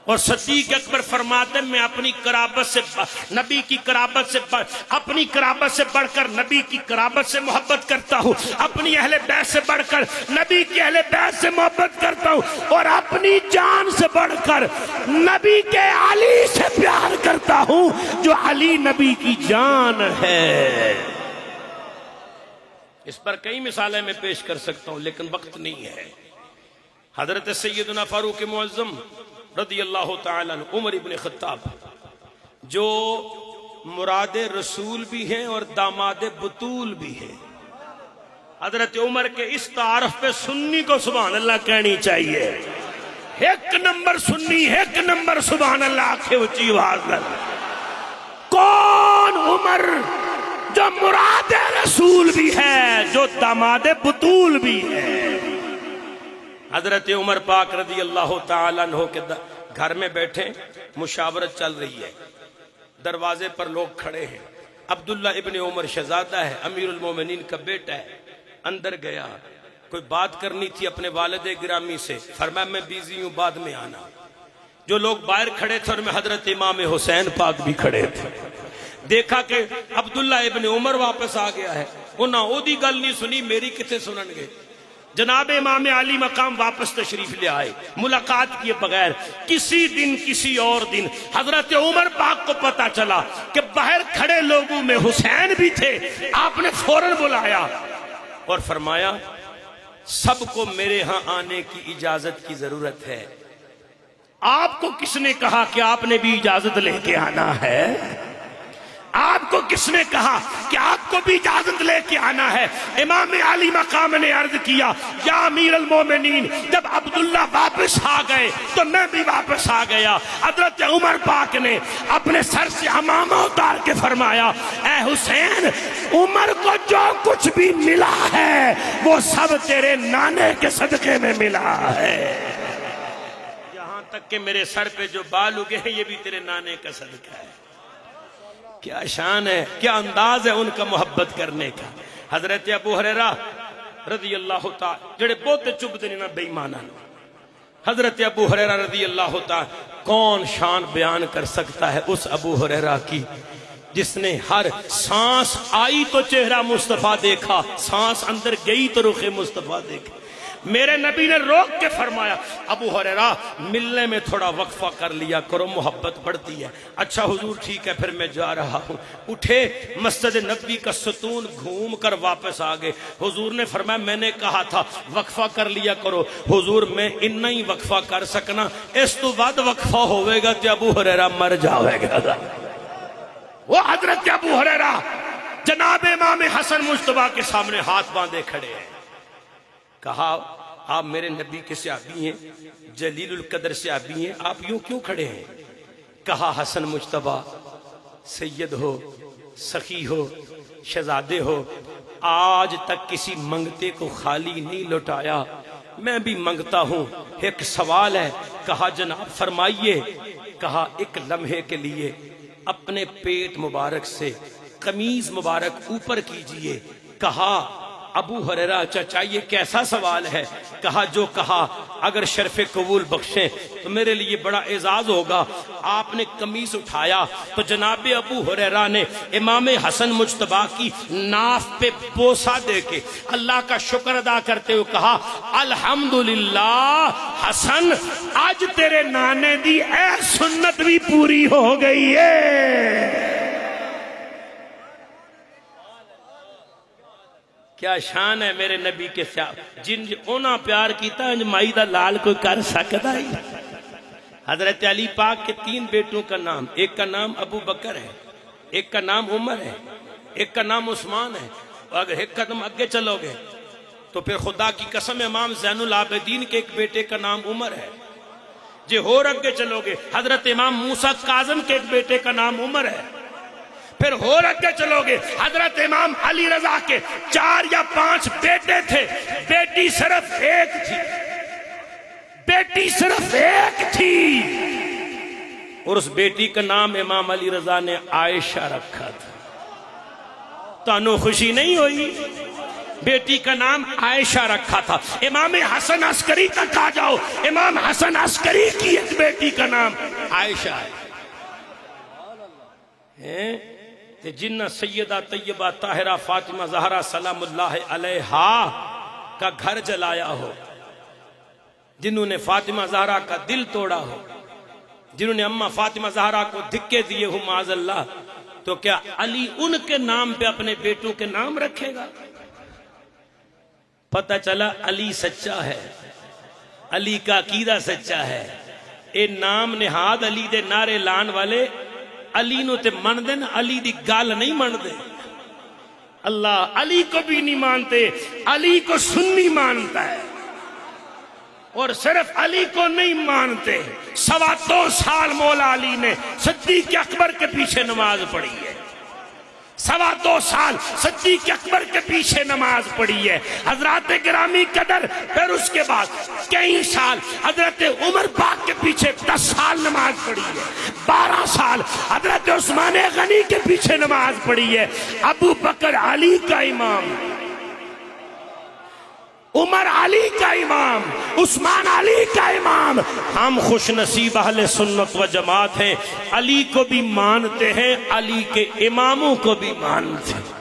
اور صدیق اکبر فرماتے ہیں میں اپنی قرابت سے، نبی کی قرابت سے، اپنی قرابت سے بڑھ کر نبی کی قرابت سے محبت کرتا ہوں، اپنی اہل بیت سے بڑھ کر نبی کی اہل بیت سے محبت کرتا ہوں، اور اپنی جان سے بڑھ کر نبی کے علی سے پیار کرتا ہوں جو علی نبی کی جان ہے. اس پر کئی مثالیں میں پیش کر سکتا ہوں لیکن وقت نہیں ہے. حضرت سیدنا فاروق معظم رضی اللہ تعالیٰ عنہ عمر ابن خطاب جو مراد رسول بھی ہیں اور داماد بطول بھی ہیں، حضرت عمر کے اس تعارف پہ سنی کو سبحان اللہ کہنی چاہیے. ایک نمبر سنی، ایک نمبر سبحان اللہ آنکھیں اونچی آواز میں. کون؟ عمر جو مراد رسول بھی ہے، جو داماد بطول بھی ہے. حضرت عمر پاک رضی اللہ تعالیٰ عنہ کے گھر میں بیٹھے، مشاورت چل رہی ہے، دروازے پر لوگ کھڑے ہیں، عبداللہ ابن عمر شہزادہ ہے، امیر المومنین کا بیٹا ہے، اندر گیا، کوئی بات کرنی تھی اپنے والد گرامی سے، فرمایا میں بیزی ہوں، بعد میں آنا۔ جو لوگ باہر کھڑے تھے ان میں حضرت امام حسین پاک بھی کھڑے تھے، دیکھا کہ عبداللہ ابن عمر واپس آ گیا ہے، انہاں او دی گل نہیں سنی، میری کتے سنن گے؟ جناب امام علی مقام واپس تشریف لے آئے، ملاقات کیے بغیر۔ کسی دن کسی اور دن حضرت عمر پاک کو پتا چلا کہ باہر کھڑے لوگوں میں حسین بھی تھے، آپ نے فوراً بلایا اور فرمایا سب کو میرے ہاں آنے کی اجازت کی ضرورت ہے۔ آپ کو کس نے کہا کہ آپ نے بھی اجازت لے کے آنا ہے؟ آپ کو کس نے کہا کہ آپ کو بھی اجازت لے کے آنا ہے؟ امام علی مقام نے عرض کیا یا امیر المومنین، جب عبداللہ واپس آ گئے تو میں بھی واپس آ گیا۔ حضرت عمر پاک نے اپنے سر سے عمامہ اتار کے فرمایا اے حسین، عمر کو جو کچھ بھی ملا ہے وہ سب تیرے نانے کے صدقے میں ملا ہے، یہاں تک کہ میرے سر پہ جو بال اگے ہیں یہ بھی تیرے نانے کا صدقہ ہے۔ کیا شان ہے، کیا انداز ہے ان کا محبت کرنے کا۔ حضرت ابو ہریرہ رضی اللہ تعالی جڑے بہت چپ دے نہ بے ایماناں، حضرت ابو ہریرہ رضی اللہ تعالی، کون شان بیان کر سکتا ہے اس ابو ہریرہ کی جس نے ہر سانس آئی تو چہرہ مصطفیٰ دیکھا، سانس اندر گئی تو رخ مصطفیٰ دیکھا۔ میرے نبی نے روک کے فرمایا ابو ہریرہ ملنے میں تھوڑا وقفہ کر لیا کرو، محبت بڑھتی ہے۔ اچھا حضور ٹھیک ہے، پھر میں جا رہا ہوں۔ اٹھے، مسجد نبوی کا ستون گھوم کر واپس آگئے۔ حضور نے فرمایا میں نے کہا تھا وقفہ کر لیا کرو۔ حضور میں اتنا ہی وقفہ کر سکنا، اس تو بعد وقفہ ہوئے گا کہ ابو ہریرہ مر جاوے گا۔ وہ حضرت ابو ہریرہ جناب امام حسن مجتبیٰ کے سامنے ہاتھ باندھے کھڑے ہیں۔ کہا آپ میرے نبی کے صحابی ہیں، جلیل القدر صحابی ہیں، آپ یوں کیوں کھڑے ہیں؟ کہا حسن مجتبیٰ سید ہو، سخی ہو، شہزادے ہو، آج تک کسی منگتے کو خالی نہیں لوٹایا، میں بھی منگتا ہوں، ایک سوال ہے۔ کہا جناب فرمائیے۔ کہا ایک لمحے کے لیے اپنے پیٹ مبارک سے قمیض مبارک اوپر کیجئے۔ کہا ابو ہریرہ چچا یہ کیسا سوال ہے؟ کہا جو کہا اگر شرف قبول بخشیں تو میرے لیے بڑا اعزاز ہوگا۔ آپ نے قمیص اٹھایا تو جناب ابو ہریرہ نے امام حسن مجتبیٰ کی ناف پہ بوسہ دے کے اللہ کا شکر ادا کرتے ہوئے کہا الحمدللہ حسن، آج تیرے نانے دی اے سنت بھی پوری ہو گئی ہے۔ کیا شان ہے میرے نبی کے ساتھ، جن اونا پیار کیتا ہے مائی دا لال کوئی کر سکتا ہی۔ حضرت علی پاک کے 3 بیٹوں کا نام، ایک کا نام ابو بکر ہے، ایک کا نام عمر ہے، ایک کا نام عثمان ہے، اور اگر ایک قدم آگے چلو گے تو پھر خدا کی قسم امام زین العابدین کے ایک بیٹے کا نام عمر ہے۔ جے اور آگے چلو گے حضرت امام موسیٰ کاظم کے ایک بیٹے کا نام عمر ہے۔ پھر اور آگے چلو گے حضرت امام علی رضا کے 4 یا 5 بیٹے تھے، بیٹی صرف ایک تھی، بیٹی صرف ایک تھی، اور اس بیٹی کا نام امام علی رضا نے عائشہ رکھا تھا۔ تانوں خوشی نہیں ہوئی؟ بیٹی کا نام عائشہ رکھا تھا۔ امام حسن عسکری تک آ جاؤ، امام حسن عسکری کی ایک بیٹی کا نام عائشہ ہے۔ جنہ سیدہ طیبہ طاہرہ فاطمہ زہرا سلام اللہ علیہا کا گھر جلایا ہو، جنہوں نے فاطمہ زہرا کا دل توڑا ہو، جنہوں نے اماں فاطمہ زہرا کو دھکے دیے ہو معاذ اللہ، تو کیا علی ان کے نام پہ اپنے بیٹوں کے نام رکھے گا؟ پتہ چلا علی سچا ہے، علی کا عقیدہ سچا ہے۔ اے نام نہاد علی دے نعرے لان والے علی نو تے من دے نا، علی دی گال نہیں من دے۔ اللہ علی کو بھی نہیں مانتے، علی کو سنی مانتا ہے، اور صرف علی کو نہیں مانتے۔ 2.25 سال مولا علی نے صدیق اکبر کے پیچھے نماز پڑھی ہے، 2.25 سال صدیق اکبر کے پیچھے نماز پڑھی ہے حضرات گرامی قدر. پھر اس کے بعد کئی سال حضرت عمر پاک کے پیچھے 10 سال نماز پڑھی ہے. 12 سال حضرت عثمان غنی کے پیچھے نماز پڑھی ہے. ابو بکر علی کا امام، عمر علی کا امام، عثمان علی کا امام. ہم خوش نصیب اہل سنت و جماعت ہیں، علی کو بھی مانتے ہیں، علی کے اماموں کو بھی مانتے ہیں.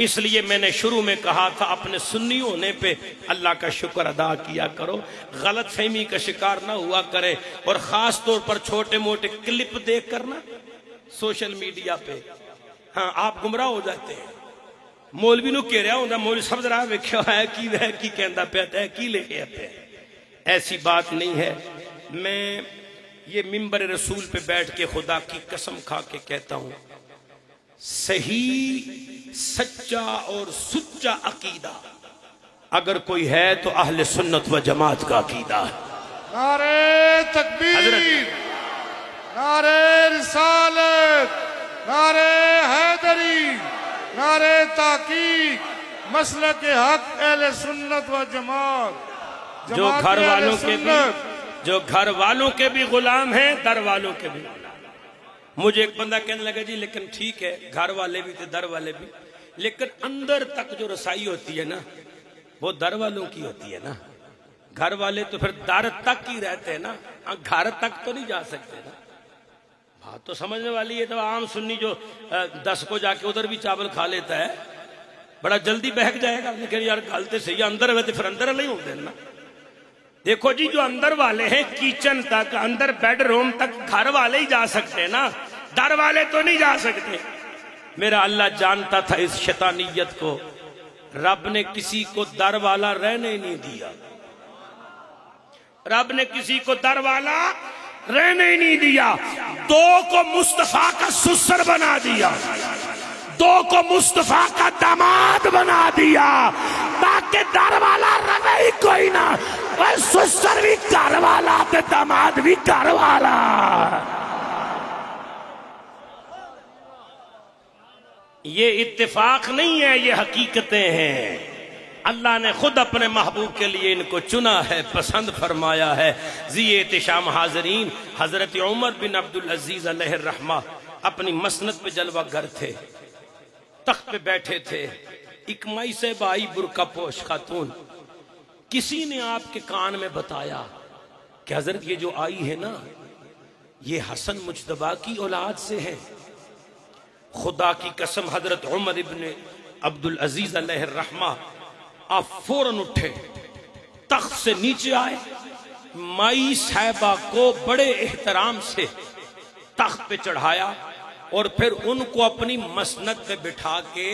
اس لیے میں نے شروع میں کہا تھا اپنے سنی ہونے پہ اللہ کا شکر ادا کیا کرو، غلط فہمی کا شکار نہ ہوا کرے. اور خاص طور پر چھوٹے موٹے کلپ دیکھ کر نا سوشل میڈیا پہ ہاں آپ گمراہ ہو جاتے ہیں. مولوی نو کہہ رہا ہوں مولوی صاحب ذرا ویکھو ہے کی کہندا پیا ہے کی لکھیا پیا. ایسی بات نہیں ہے. میں یہ منبر رسول پہ بیٹھ کے خدا کی قسم کھا کے کہتا ہوں، صحیح سچا اور سچا عقیدہ اگر کوئی ہے تو اہل سنت و جماعت کا عقیدہ ہے. نعرہ تکبیر، نعرہ رسالت، نعرہ حیدری، نعرہ تحقیق، مسلک حق اہل سنت و جماعت. جو گھر والوں کے بھی غلام ہیں، در والوں کے بھی. مجھے ایک بندہ کہنے لگا جی لیکن ٹھیک ہے گھر والے بھی تھے در والے بھی، لیکن اندر تک جو رسائی ہوتی ہے نا وہ در والوں کی ہوتی ہے نا. گھر والے تو پھر در تک ہی رہتے ہیں نا، گھر تک تو نہیں جا سکتے نا. بات تو سمجھنے والی ہے. تو عام سنی جو 10 کو جا کے ادھر بھی چاول کھا لیتا ہے بڑا جلدی بہک جائے گا. لیکن یار گلتے صحیح اندر ہوئے تو پھر اندر نہیں ہوتے نا. دیکھو جی جو اندر والے ہیں کچن تک، اندر بیڈ روم تک گھر والے ہی جا سکتے ہیں نا، در والے تو نہیں جا سکتے. میرا اللہ جانتا تھا اس شیطانیت کو. رب نے کسی کو در والا رہنے نہیں دیا، رب نے کسی کو در والا رہنے نہیں دیا. 2 کو مصطفیٰ کا سسر بنا دیا، 2 کو مصطفیٰ کا داماد بنا دیا تاکہ در والا رہے ہی کوئی نہ. وہ سسر بھی گھر والا تے داماد بھی گھر والا. یہ اتفاق نہیں ہے، یہ حقیقتیں ہیں. اللہ نے خود اپنے محبوب کے لیے ان کو چنا ہے، پسند فرمایا ہے. ذی احتشام حاضرین، حضرت عمر بن عبدالعزیز علیہ الرحمہ اپنی مسند پہ جلوہ گر تھے، تخت پہ بیٹھے تھے. ایک مائی سے بائی برقع پوش خاتون، کسی نے آپ کے کان میں بتایا کہ حضرت یہ جو آئی ہے نا یہ حسن مجتبیٰ کی اولاد سے ہے. خدا کی قسم حضرت عمر ابن عبدالعزیز علیہ الرحمہ آپ فوراً اٹھے، تخت سے نیچے آئے، مائی صاحبہ کو بڑے احترام سے تخت پہ چڑھایا اور پھر ان کو اپنی مسند پہ بٹھا کے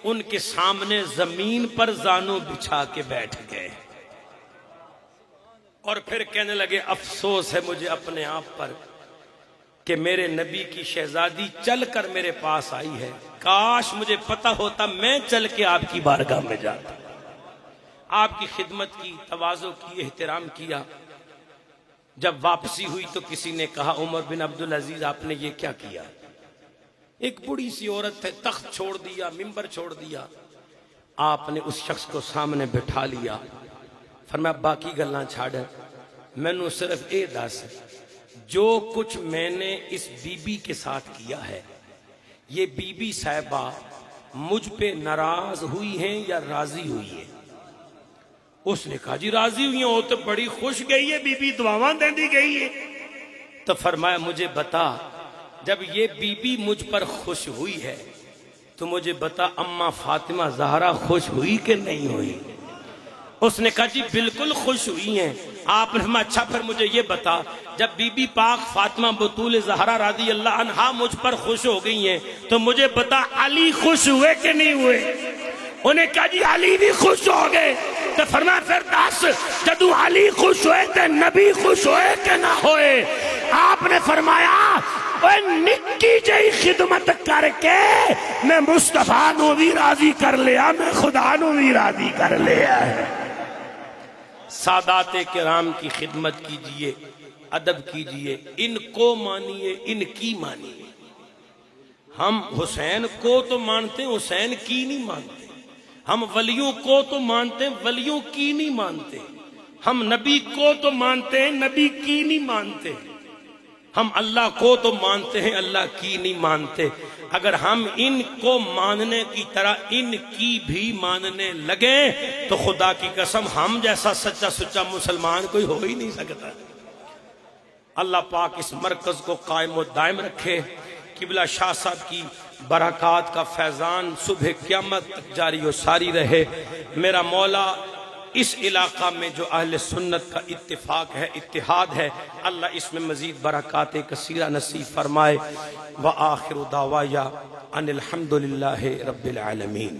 ان کے سامنے زمین پر زانو بچھا کے بیٹھ گئے. اور پھر کہنے لگے افسوس ہے مجھے اپنے آپ پر کہ میرے نبی کی شہزادی چل کر میرے پاس آئی ہے. کاش مجھے پتہ ہوتا میں چل کے آپ کی بارگاہ میں جاتا، آپ کی خدمت کی، تواضع کی، احترام کیا. جب واپسی ہوئی تو کسی نے کہا عمر بن عبدالعزیز آپ نے یہ کیا کیا؟ ایک بڑی سی عورت ہے، تخت چھوڑ دیا، منبر چھوڑ دیا. آپ نے اس شخص کو سامنے بٹھا لیا، فرمایا باقی گلاں چھاڑ، مینوں صرف اے دس جو کچھ میں نے اس بی بی کے ساتھ کیا ہے یہ بی بی صاحبہ مجھ پہ ناراض ہوئی ہیں یا راضی ہوئی ہیں؟ اس نے کہا جی راضی ہوئی ہیں، وہ تو بڑی خوش گئی ہے، بی بی دعاواں دے دی گئی ہے. تو فرمایا مجھے بتا جب یہ بی بی مجھ پر خوش ہوئی ہے تو مجھے بتا اماں فاطمہ زہرا خوش ہوئی کہ نہیں ہوئی؟ اس نے کہا جی بالکل خوش ہوئی ہیں. آپ نے فرمایا اچھا پھر مجھے یہ بتا جب بی بی پاک فاطمہ بطول زہرا رضی اللہ عنہا مجھ پر خوش ہو گئی ہیں تو مجھے بتا علی خوش ہوئے کہ نہیں ہوئے؟ انہیں کہا جی علی بھی خوش ہو گئے. تو فرمایا پھر دس جدو علی خوش ہوئے تو نبی خوش ہوئے کہ نہ ہوئے؟ آپ نے فرمایا اوے نکی جئی خدمت کر کے میں مصطفیٰ نو بھی راضی کر لیا، میں خدا نو بھی راضی کر لیا ہے. سادات کرام کی خدمت کیجئے، ادب کیجئے، ان کو مانیے، ان کی مانیے. ہم حسین کو تو مانتے ہیں، حسین کی نہیں مانتے۔ ہم ولیوں کو تو مانتے ہیں، ولیوں کی نہیں مانتے۔ ہم نبی کو تو مانتے ہیں، نبی کی نہیں مانتے۔ ہم اللہ کو تو مانتے ہیں، اللہ کی نہیں مانتے۔ اگر ہم ان کو ماننے کی طرح ان کی بھی ماننے لگے تو خدا کی قسم ہم جیسا سچا سچا مسلمان کوئی ہو ہی نہیں سکتا۔ اللہ پاک اس مرکز کو قائم و دائم رکھے، قبلہ شاہ صاحب کی برکات کا فیضان صبح قیامت تک جاری و ساری رہے۔ میرا مولا اس علاقہ میں جو اہل سنت کا اتفاق ہے، اتحاد ہے، اللہ اس میں مزید برکات کثیرہ نصیب فرمائے۔ وآخر دعوایا ان الحمدللہ رب العالمین۔